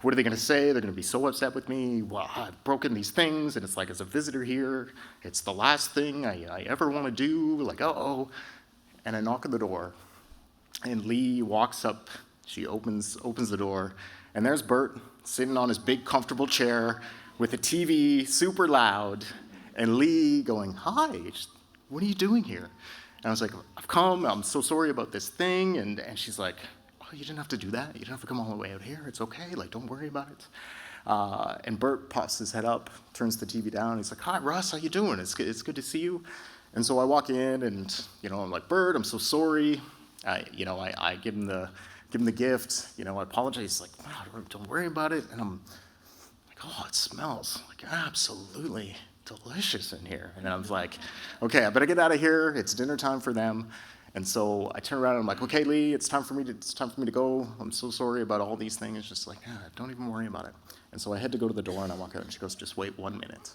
what are they gonna say? They're gonna be so upset with me. Well, I've broken these things, and it's like, as a visitor here, it's the last thing I ever wanna do, like, uh-oh. And I knock on the door, and Lee walks up, she opens the door, and there's Bert sitting on his big comfortable chair with a TV super loud, and Lee going, hi, what are you doing here? And I was like, I've come, I'm so sorry about this thing. And she's like, oh, you didn't have to do that. You didn't have to come all the way out here. It's okay, like, don't worry about it. And Bert pops his head up, turns the TV down. He's like, hi, Russ, how you doing? It's good to see you. And so I walk in and, I'm like, Bert, I'm so sorry. I give him the gift. I apologize. He's like, wow, don't worry about it. And I'm like, oh, it smells like absolutely delicious in here. And I was like, okay, I better get out of here. It's dinner time for them. And so I turn around and I'm like, okay, Lee, it's time for me to go. I'm so sorry about all these things. Just like, don't even worry about it. And so I had to go to the door, and I walk out, and she goes, just wait 1 minute.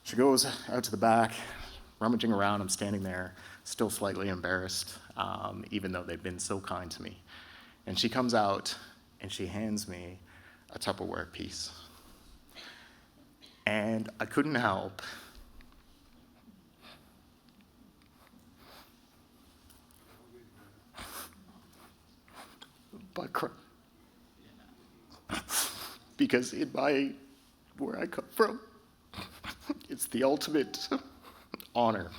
She goes out to the back, rummaging around. I'm standing there, still slightly embarrassed, even though they've been so kind to me. And she comes out, and she hands me a Tupperware piece. And I couldn't help but cry. Because where I come from, it's the ultimate honor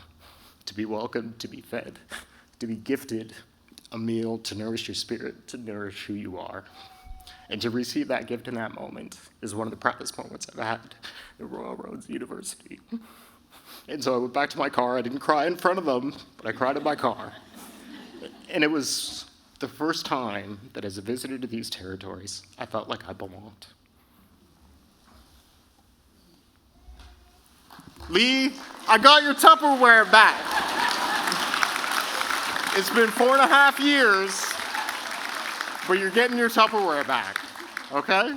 to be welcomed, to be fed, to be gifted a meal to nourish your spirit, to nourish who you are. And to receive that gift in that moment is one of the proudest moments I've had at Royal Roads University. And so I went back to my car. I didn't cry in front of them, but I cried in my car. And it was the first time that as a visitor to these territories, I felt like I belonged. Lee, I got your Tupperware back. It's been 4.5 years, but you're getting your Tupperware back, okay?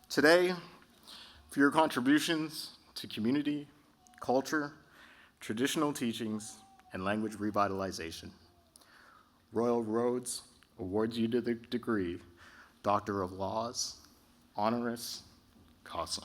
Today, for your contributions to community, culture, traditional teachings, and language revitalization, Royal Roads awards you the degree Doctor of Laws, honoris causa.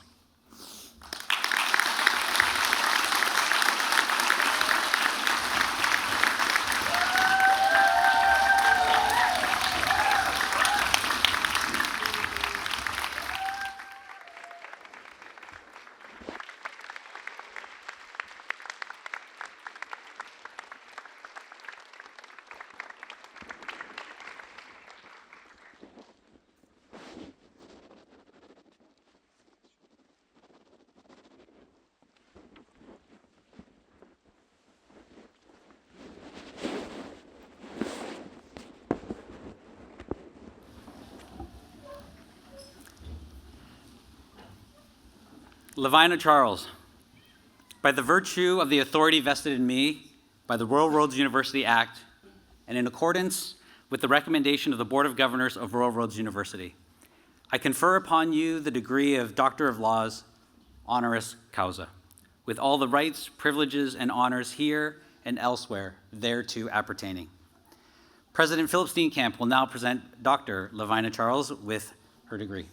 Lavina Charles, by the virtue of the authority vested in me by the Royal Roads University Act, and in accordance with the recommendation of the Board of Governors of Royal Roads University, I confer upon you the degree of Doctor of Laws, honoris causa, with all the rights, privileges, and honors here and elsewhere thereto appertaining. President Philip Steenkamp will now present Dr. Lavina Charles with her degree.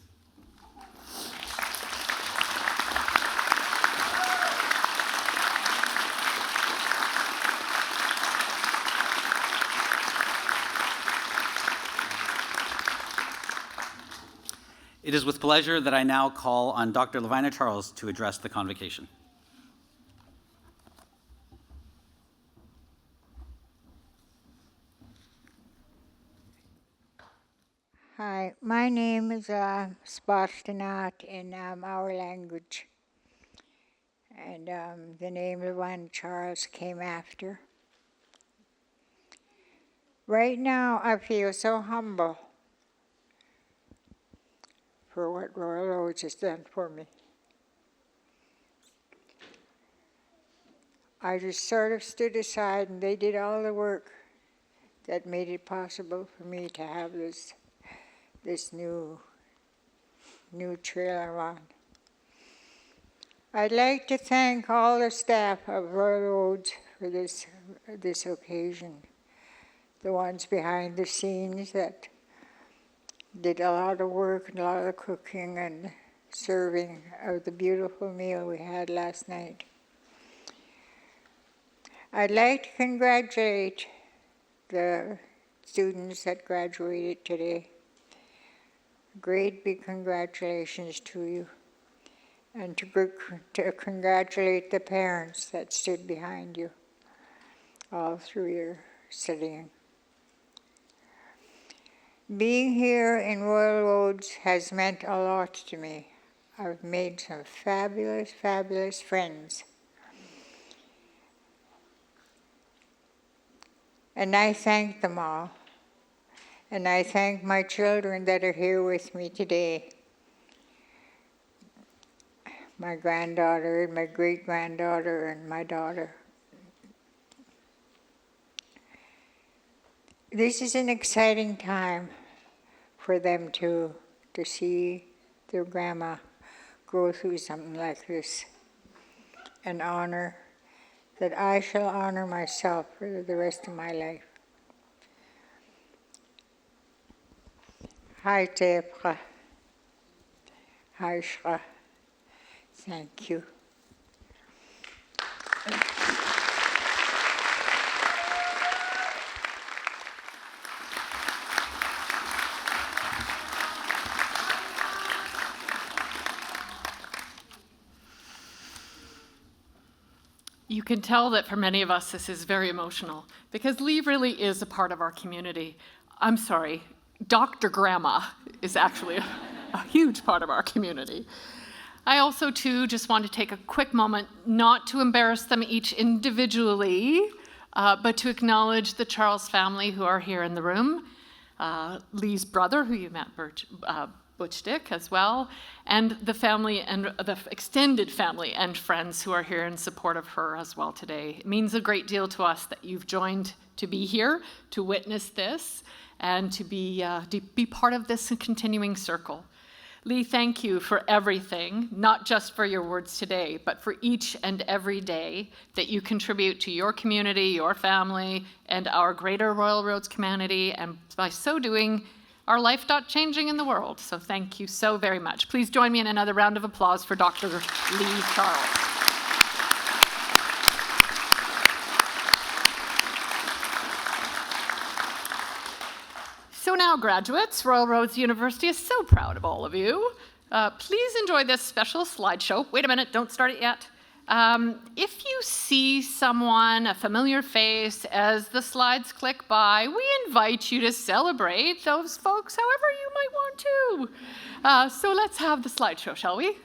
It is with pleasure that I now call on Dr. Lavina Charles to address the convocation. Hi, my name is SPOZHTENOT in our language. And the name of the one Charles came after. Right now, I feel so humble for what Royal Roads has done for me. I just sort of stood aside and they did all the work that made it possible for me to have this new trail I'm on. I'd like to thank all the staff of Royal Roads for this occasion. The ones behind the scenes that did a lot of work and a lot of cooking and serving of the beautiful meal we had last night. I'd like to congratulate the students that graduated today. Great big congratulations to you. And to congratulate the parents that stood behind you all through your studying. Being here in Royal Roads has meant a lot to me. I've made some fabulous, fabulous friends. And I thank them all. And I thank my children that are here with me today. My granddaughter and my great-granddaughter and my daughter. This is an exciting time for them to see their grandma go through something like this. An honor that I shall honor myself for the rest of my life. Hi, Tepra. Hi, Shra. Thank you. You can tell that for many of us this is very emotional because Lee really is a part of our community. I'm sorry, Dr. Grandma is actually a huge part of our community. I also, too, just want to take a quick moment not to embarrass them each individually, but to acknowledge the Charles family who are here in the room, Lee's brother, who you met, Butch Dick, as well, and the family and the extended family and friends who are here in support of her as well today. It means a great deal to us that you've joined to be here, to witness this, and to be part of this continuing circle. Lee, thank you for everything, not just for your words today, but for each and every day that you contribute to your community, your family, and our greater Royal Roads community, and by so doing, our life changing in the world. So thank you so very much. Please join me in another round of applause for Dr. Lee Charles. So now, graduates, Royal Roads University is so proud of all of you. Please enjoy this special slideshow. Wait a minute, don't start it yet. If you see someone, a familiar face, as the slides click by, we invite you to celebrate those folks however you might want to. So let's have the slideshow, shall we?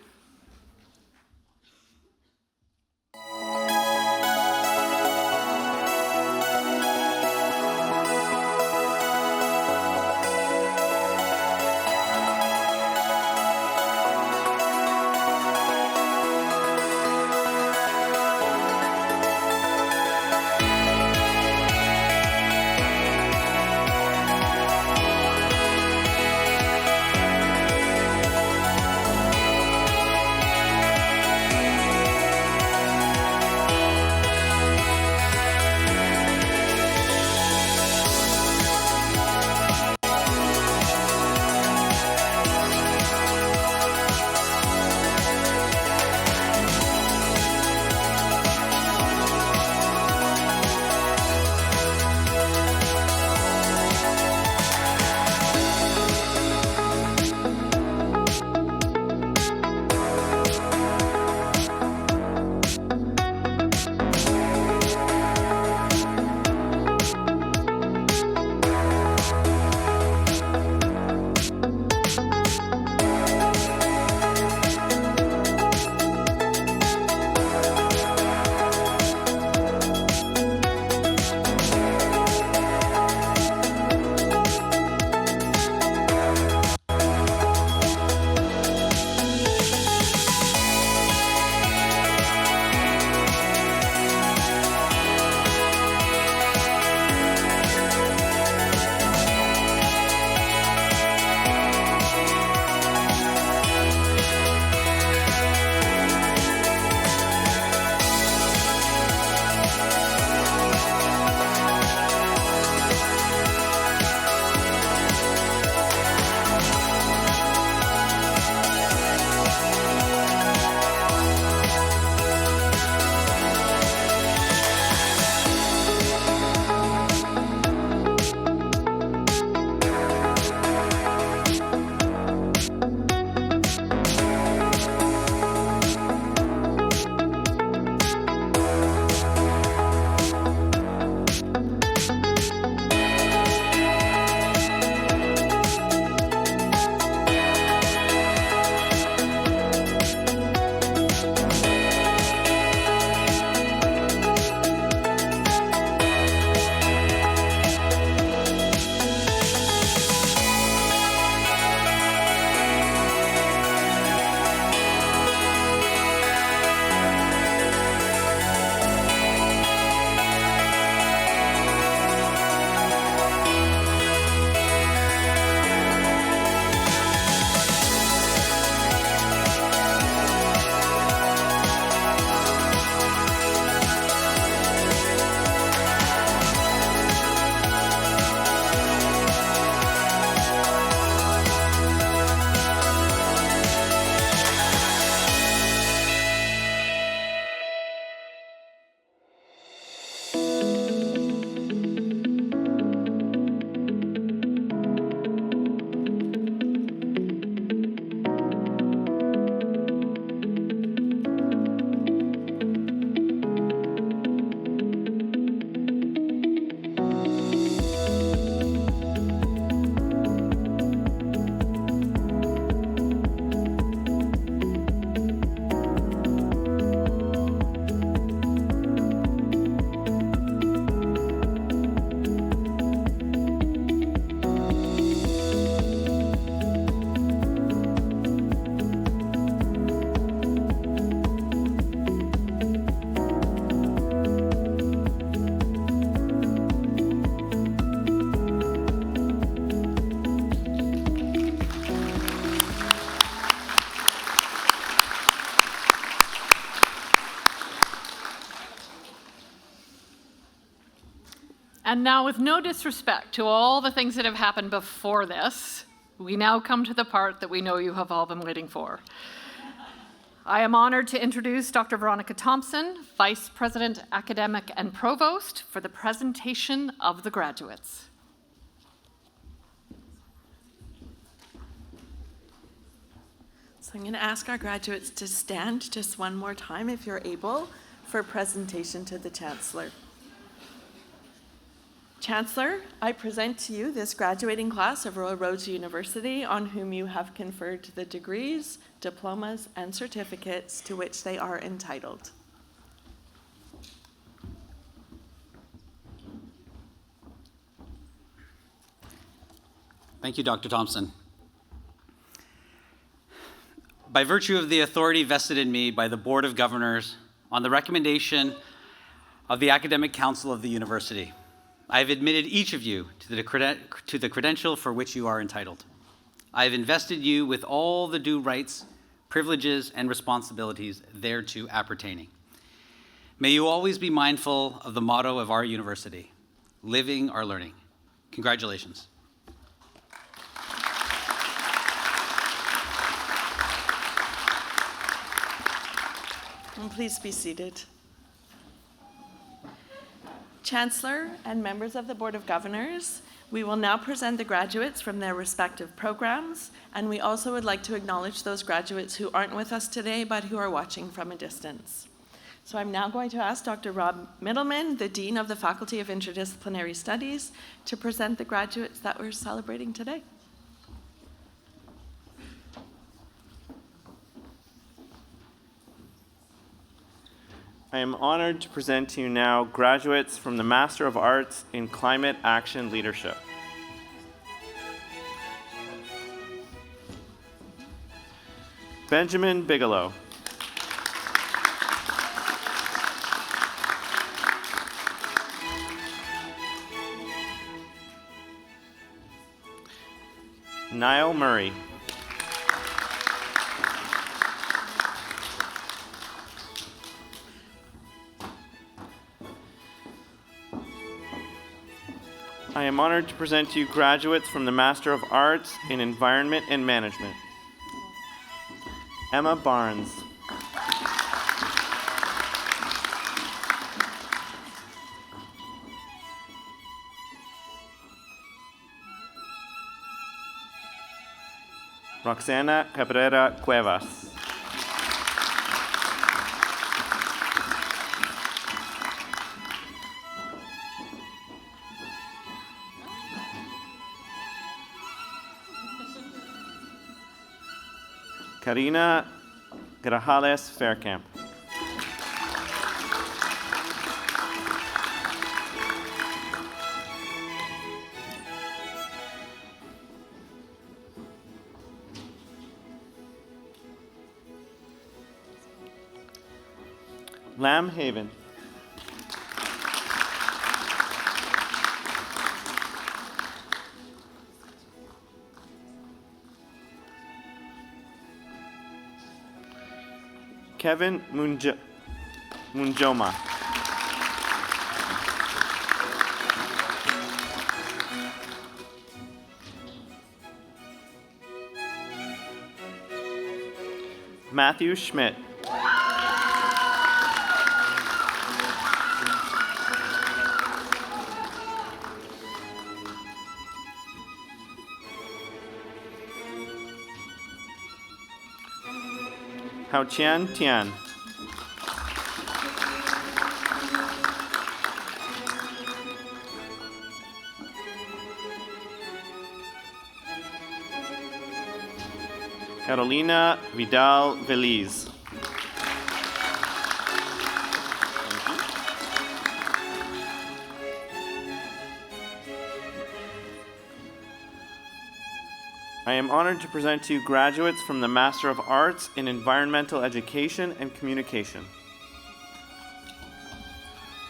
And now, with no disrespect to all the things that have happened before this, we now come to the part that we know you have all been waiting for. I am honored to introduce Dr. Veronica Thompson, Vice President, Academic and Provost, for the presentation of the graduates. So I'm going to ask our graduates to stand just one more time, if you're able, for a presentation to the Chancellor. Chancellor, I present to you this graduating class of Royal Roads University on whom you have conferred the degrees, diplomas, and certificates to which they are entitled. Thank you, Dr. Thompson. By virtue of the authority vested in me by the Board of Governors on the recommendation of the Academic Council of the University, I have admitted each of you to the credential for which you are entitled. I have invested you with all the due rights, privileges, and responsibilities thereto appertaining. May you always be mindful of the motto of our university, living or learning. Congratulations. And please be seated. Chancellor and members of the Board of Governors, we will now present the graduates from their respective programs, and we also would like to acknowledge those graduates who aren't with us today but who are watching from a distance. So I'm now going to ask Dr. Rob Middleman, the Dean of the Faculty of Interdisciplinary Studies, to present the graduates that we're celebrating today. I am honored to present to you now graduates from the Master of Arts in Climate Action Leadership. Benjamin Bigelow. Niall Murray. I am honored to present to you graduates from the Master of Arts in Environment and Management. Emma Barnes. Roxana Cabrera Cuevas. Karina Grajales Faircamp. Lam Haven. Kevin Munjoma. Matthew Schmidt. Hao Qian Tian. Carolina Vidal Veliz. I am honored to present to you graduates from the Master of Arts in Environmental Education and Communication.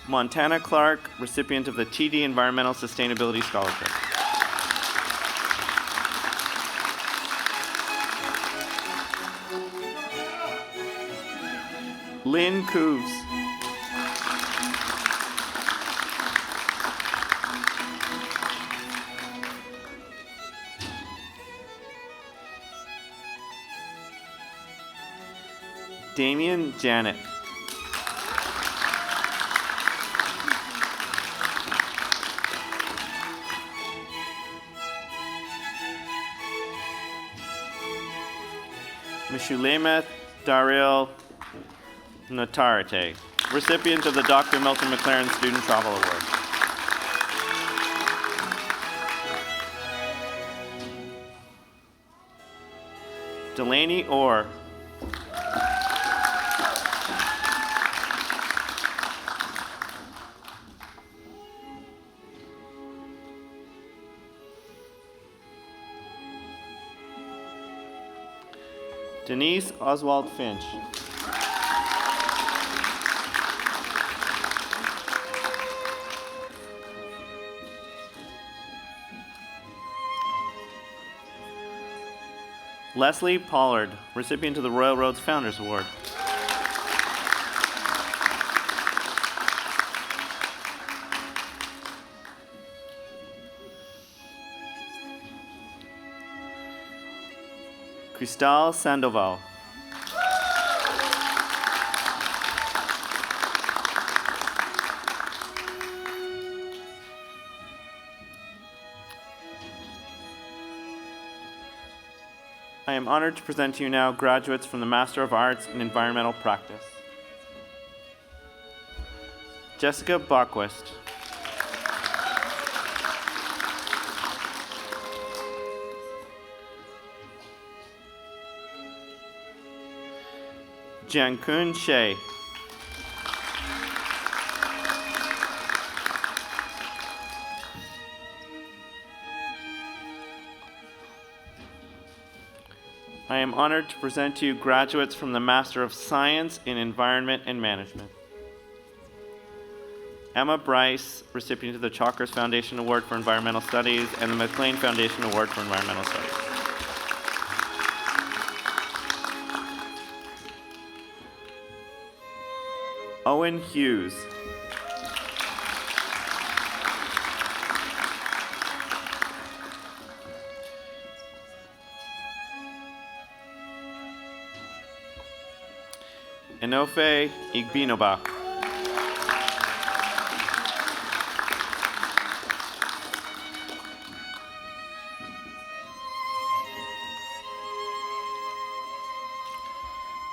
Montana Clark, recipient of the TD Environmental Sustainability Scholarship. Lynn Cooves. Damien Janet. Mishulemeth Daril Natarate, recipient of the Dr. Milton McLaren Student Travel Award. Delaney Orr. Denise Oswald Finch. Leslie Pollard, recipient of the Royal Roads Founders Award. Cristal Sandoval. I am honored to present to you now graduates from the Master of Arts in Environmental Practice. Jessica Bockwist. Jankun Shea. I am honored to present to you graduates from the Master of Science in Environment and Management. Emma Bryce, recipient of the Chalkers Foundation Award for Environmental Studies and the McLean Foundation Award for Environmental Studies. Owen Hughes. Enofe Igbinoba.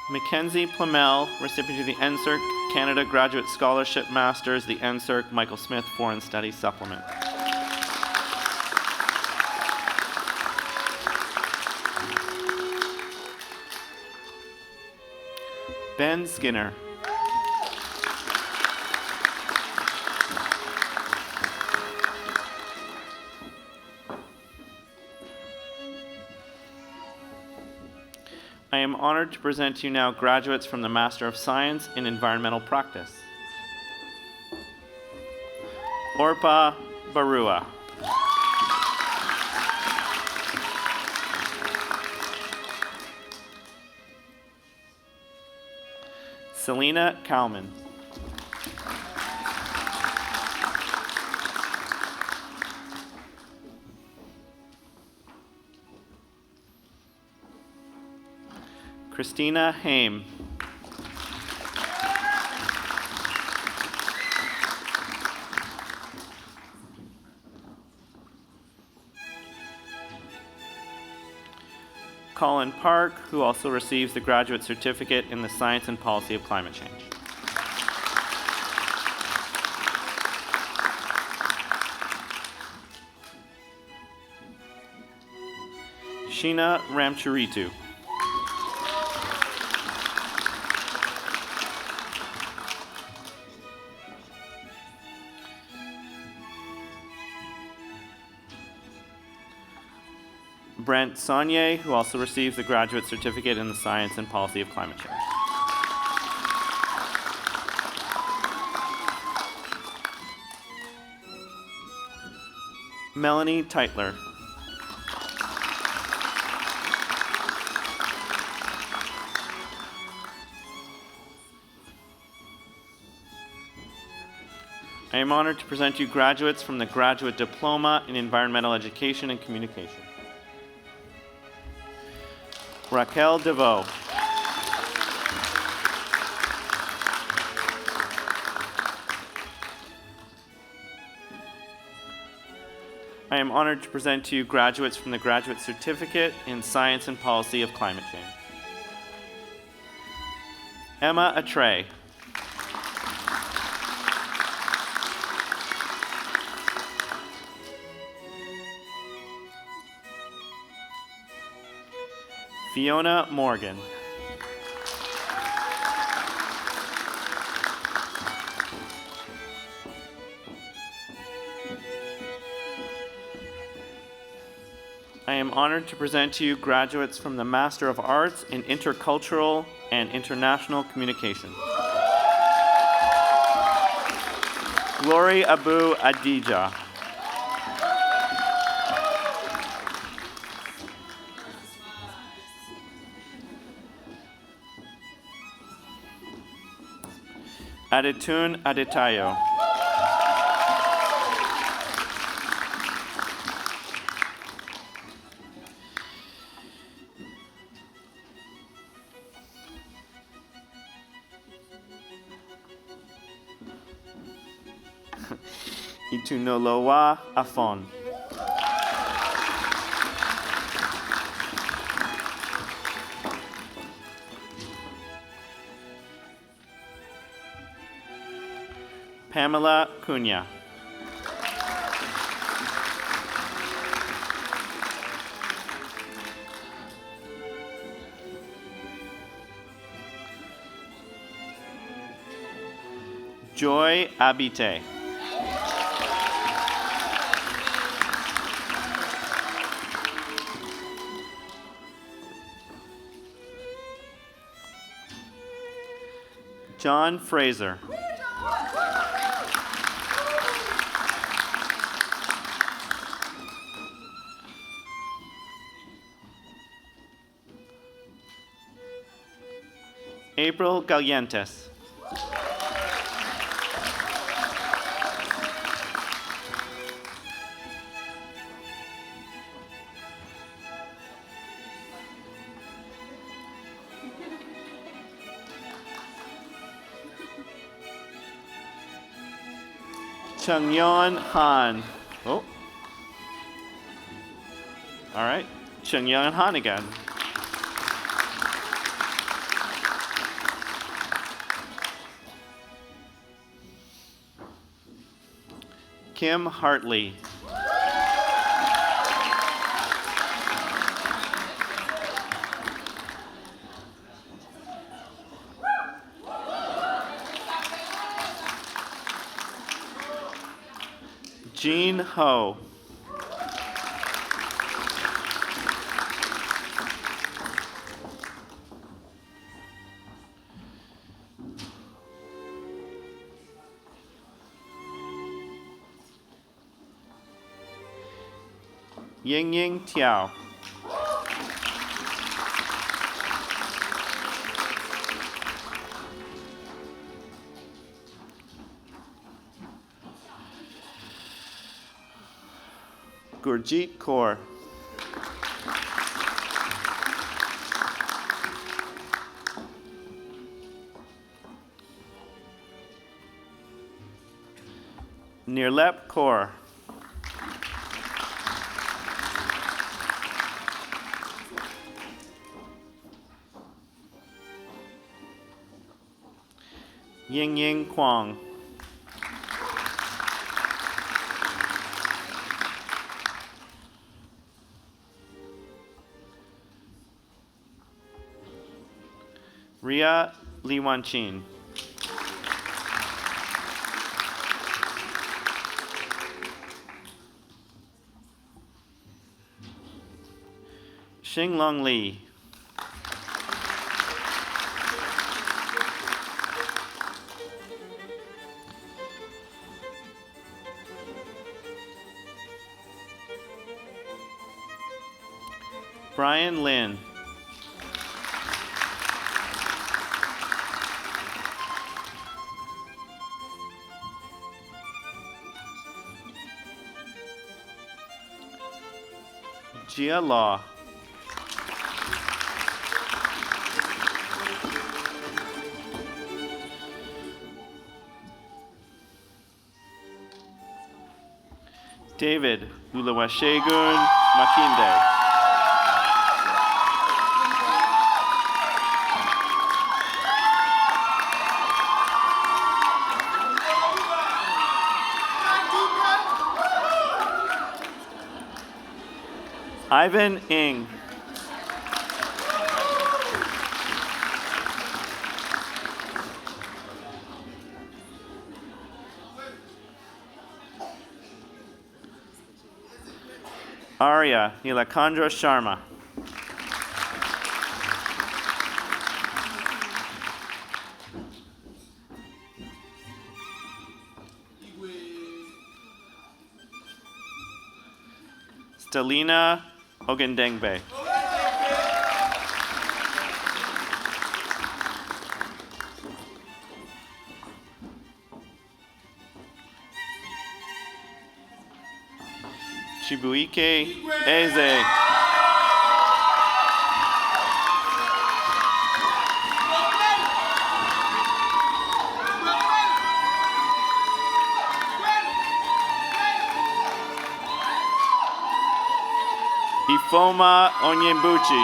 Mackenzie Plamel, recipient of the NSERC Canada Graduate Scholarship Masters, the NSERC Michael Smith Foreign Studies Supplement. Ben Skinner. I am honored to present to you now graduates from the Master of Science in Environmental Practice. Orpa Barua. Selena Kalman. Christina Haim. Colin Park, who also receives the graduate certificate in the Science and Policy of Climate Change. Sheena Ramchuritu. Brent Saunier, who also receives the graduate certificate in the Science and Policy of Climate Change. Melanie Teitler. I am honored to present you graduates from the Graduate Diploma in Environmental Education and Communication. Raquel DeVoe. I am honored to present to you graduates from the Graduate Certificate in Science and Policy of Climate Change. Emma Atray. Fiona Morgan. I am honored to present to you graduates from the Master of Arts in Intercultural and International Communication. Glory Abu Adija. Adetun Adetayo. Itunolowa Afon. Pamela Cunha. Joy Abite. John Fraser. April Galientes. Chungyeon Han. Oh. All right. Chungyeon Han again. Kim Hartley. Jean Ho. Ying Ying Tiao. Gurjeet Kaur. Nirlep Kaur. Ying Ying Kwong. Ria Liwanchin. Xinglong Li. Brian Lin. Jia Law. David Uluwashegun Makinde. Ivan Ing. Arya Nilakandra Sharma. Stelina Ogendengbe. Chibuike Eze. Ifoma Onyembuchi.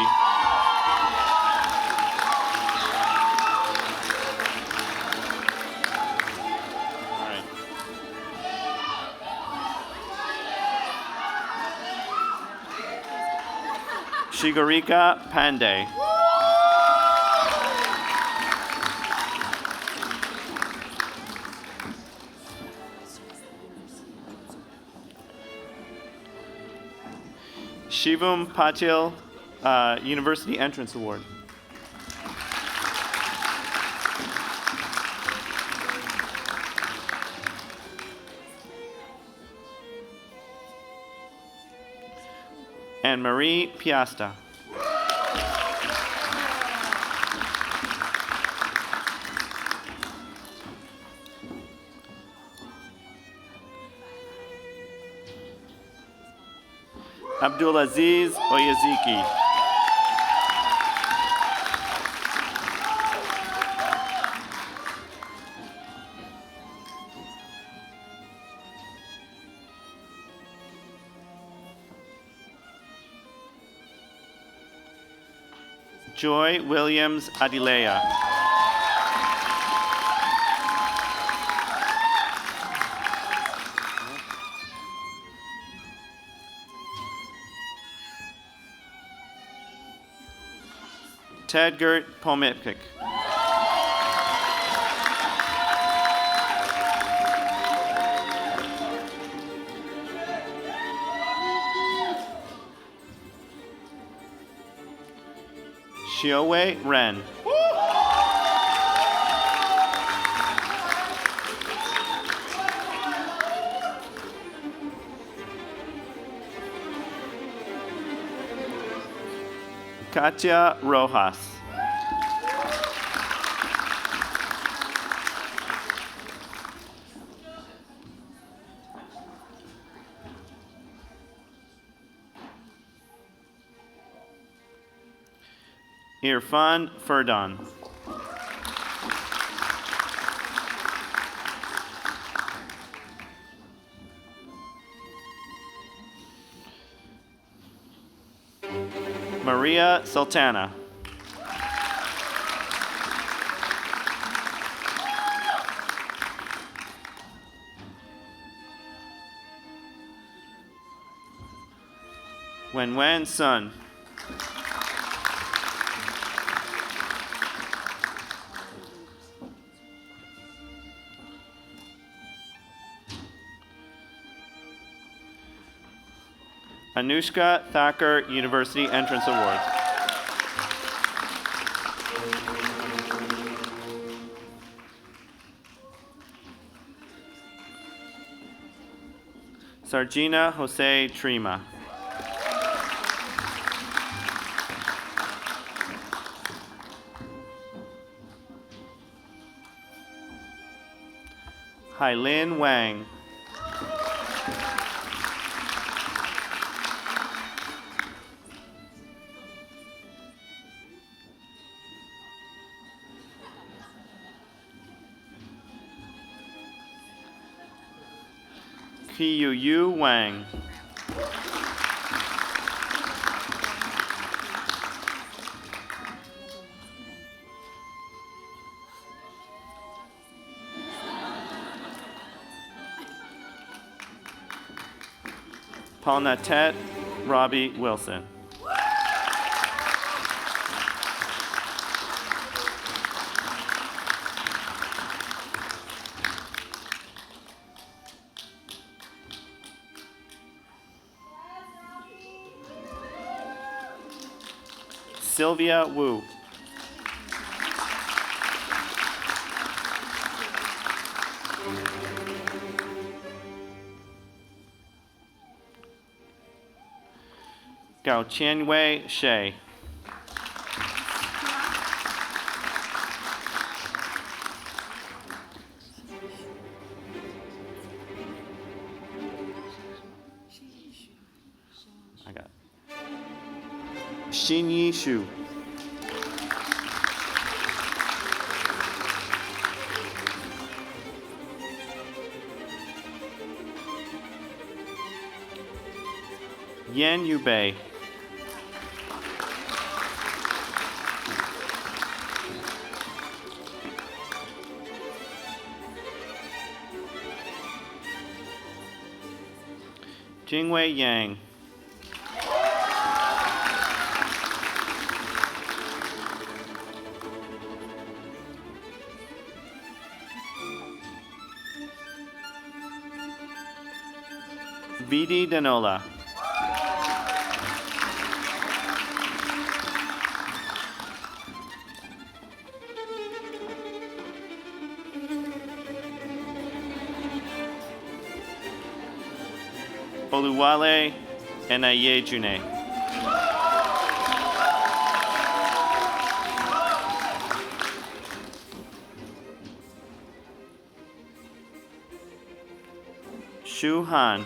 All right. Shigarika Pandey. Shivam Patil University Entrance Award. And Marie Piasta. Abdulaziz Oyaziki. Joy Williams Adilea. Tedgert Pomipkik. Shiowe Ren. Katia Rojas. Irfan Ferdon. Maria Sultana. Wen Sun. Anushka Thacker University Entrance Award. Sargina Jose Trima. Hailin Wang. Yu Wang. Paulnatette Robbie Wilson. Sylvia Wu. Gao Qianwei Shea. I got Xinyi Shu. Yan Yubei. Jingwei Yang. Vidi Danola. Oluwale Enayejune. Shu Han.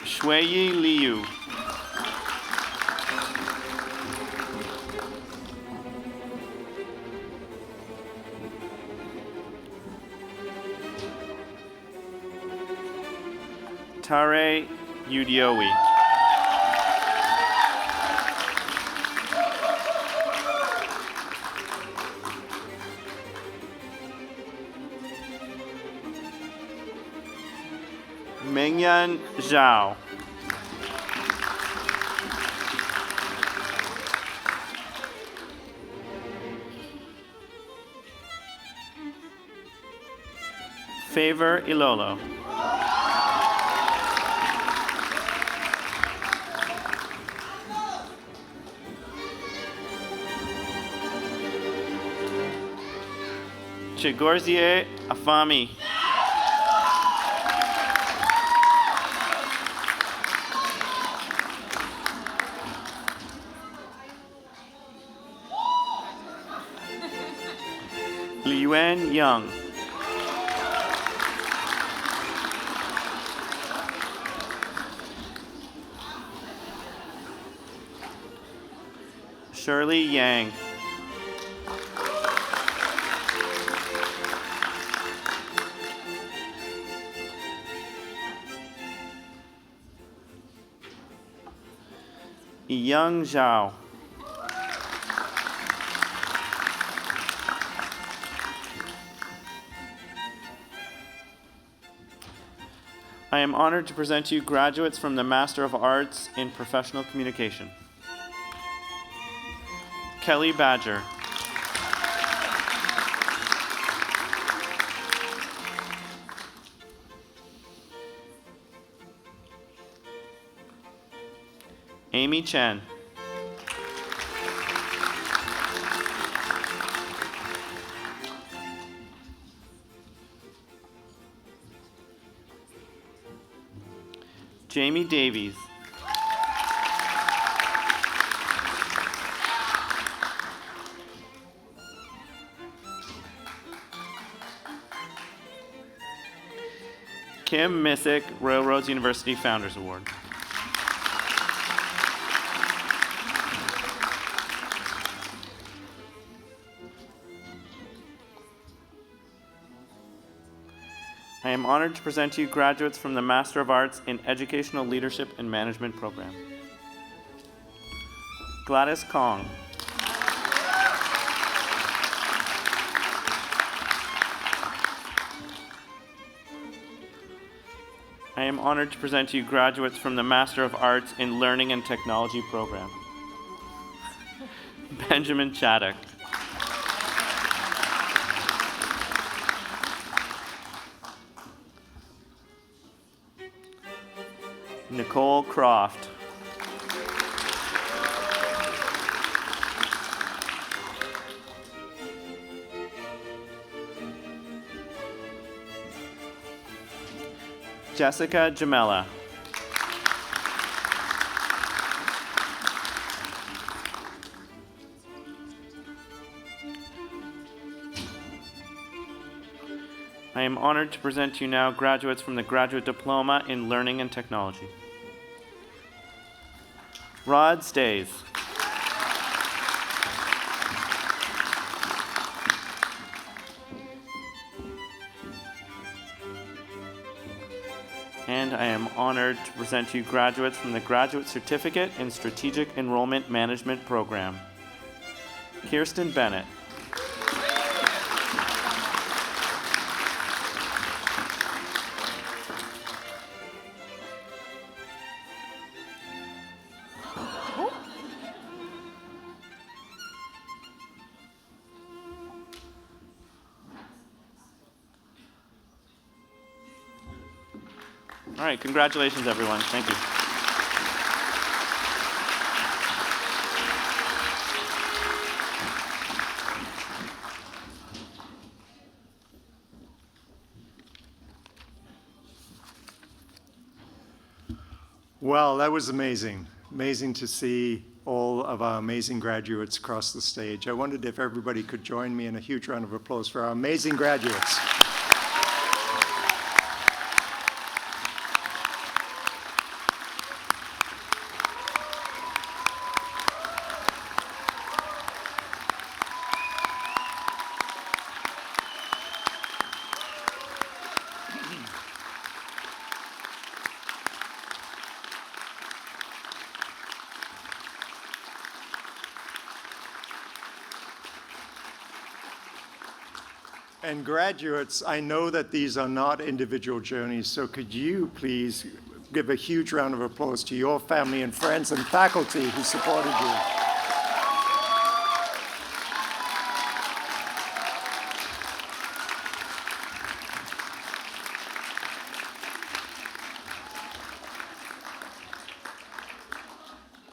Shuiyi Liu. Tare Udiowi. Mengyan Zhao. Favor Ilolo. Chigorzie Afami. Liyuan Young. Shirley Yang. Yang Zhao. I am honored to present to you graduates from the Master of Arts in Professional Communication. Kelly Badger. Amy Chen. Jamie Davies. Kim Missick, Railroads University Founders Award. I am honored to present to you graduates from the Master of Arts in Educational Leadership and Management program. Gladys Kong. I am honored to present to you graduates from the Master of Arts in Learning and Technology program. Benjamin Chaddock. Nicole Croft. Jessica Jamela. I am honored to present to you now graduates from the Graduate Diploma in Learning and Technology. Rod Stays. And I am honored to present to you graduates from the Graduate Certificate in Strategic Enrollment Management program. Kirsten Bennett. All right, congratulations, everyone. Thank you. Well, that was amazing. Amazing to see all of our amazing graduates across the stage. I wondered if everybody could join me in a huge round of applause for our amazing graduates. And graduates, I know that these are not individual journeys, so could you please give a huge round of applause to your family and friends and faculty who supported you.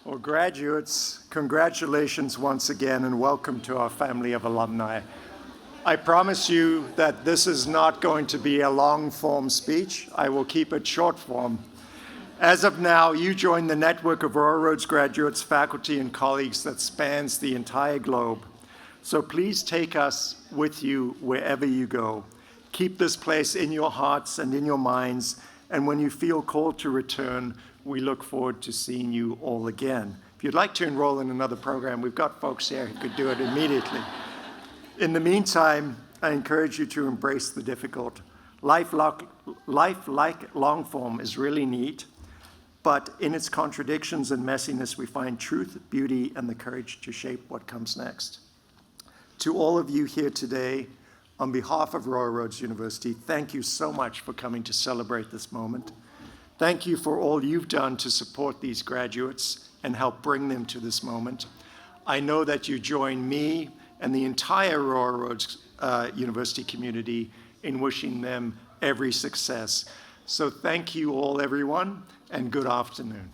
Well, graduates, congratulations once again and welcome to our family of alumni. I promise you that this is not going to be a long-form speech. I will keep it short form. As of now, you join the network of Royal Roads graduates, faculty, and colleagues that spans the entire globe. So please take us with you wherever you go. Keep this place in your hearts and in your minds, and when you feel called to return, we look forward to seeing you all again. If you'd like to enroll in another program, we've got folks here who could do it immediately. In the meantime, I encourage you to embrace the difficult. Life like long form is really neat, but in its contradictions and messiness, we find truth, beauty, and the courage to shape what comes next. To all of you here today, on behalf of Royal Roads University, thank you so much for coming to celebrate this moment. Thank you for all you've done to support these graduates and help bring them to this moment. I know that you join me and the entire Royal Roads University community in wishing them every success. So thank you all, everyone, and good afternoon.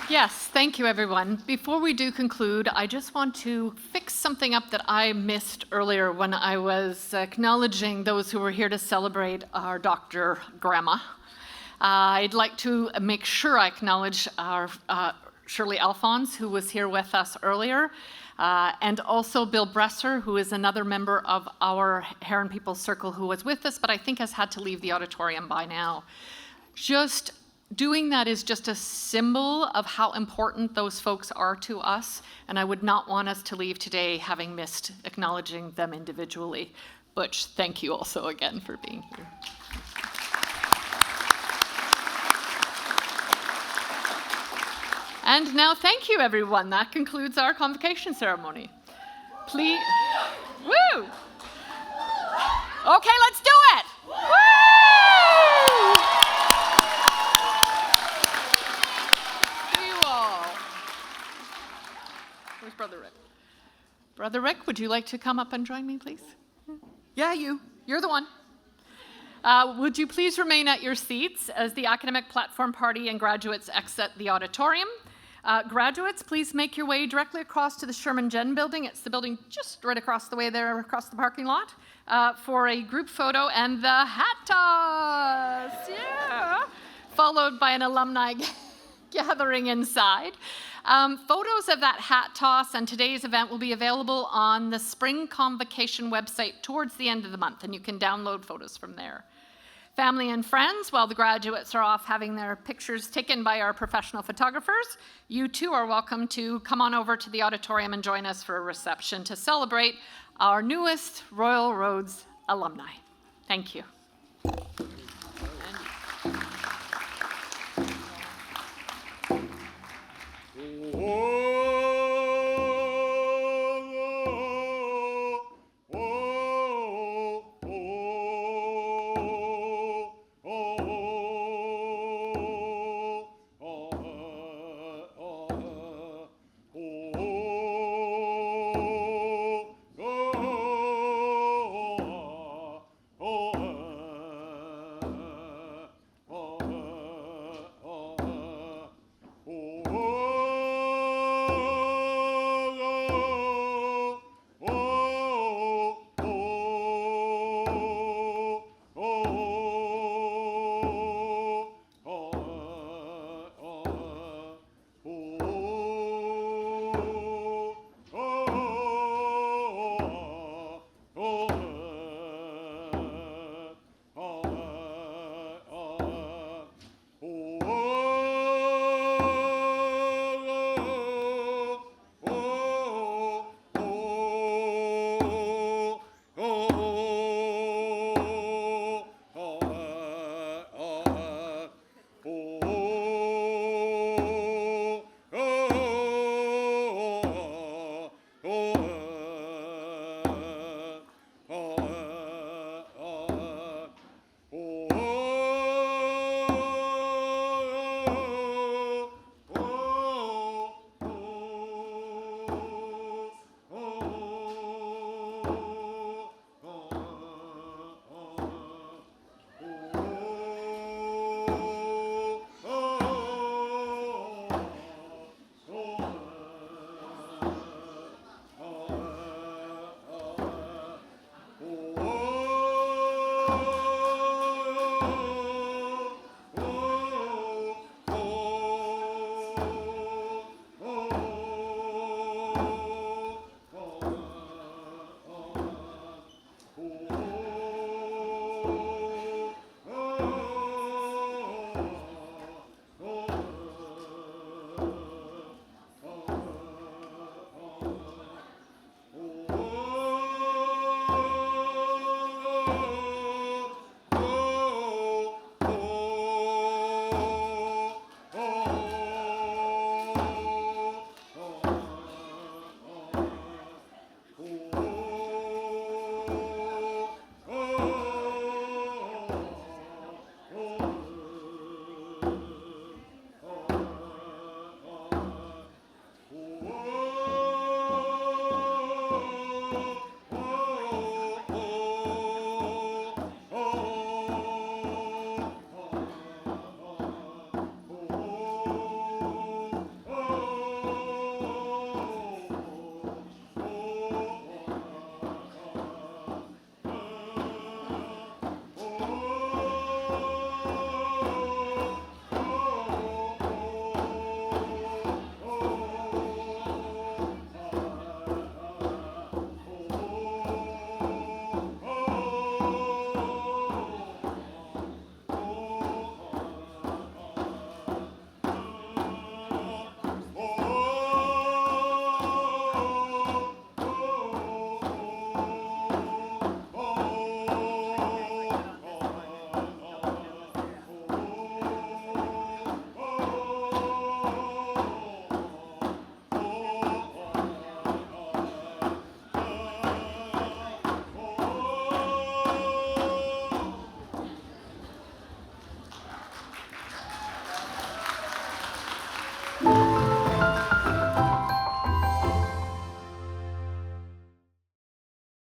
Yes, thank you, everyone. Before we do conclude, I just want to fix something up that I missed earlier when I was acknowledging those who were here to celebrate our Dr. Grandma. I'd like to make sure I acknowledge our Shirley Alphonse, who was here with us earlier, and also Bill Bresser, who is another member of our Heron People Circle who was with us, but I think has had to leave the auditorium by now. Just doing that is just a symbol of how important those folks are to us, and I would not want us to leave today having missed acknowledging them individually. Butch, thank you also again for being here. And now, thank you, everyone. That concludes our convocation ceremony. Please, woo! Okay, let's do it! Woo! You all. Where's Brother Rick? Brother Rick, would you like to come up and join me, please? Yeah, you. You're the one. Would you please remain at your seats as the academic platform party and graduates exit the auditorium? Graduates, please make your way directly across to the Sherman Gen building. It's the building just right across the way there, across the parking lot, for a group photo and the hat toss. Yeah. Followed by an alumni gathering inside. Photos of that hat toss and today's event will be available on the Spring Convocation website towards the end of the month, and you can download photos from there. Family and friends, while the graduates are off having their pictures taken by our professional photographers, you too are welcome to come on over to the auditorium and join us for a reception to celebrate our newest Royal Roads alumni. Thank you.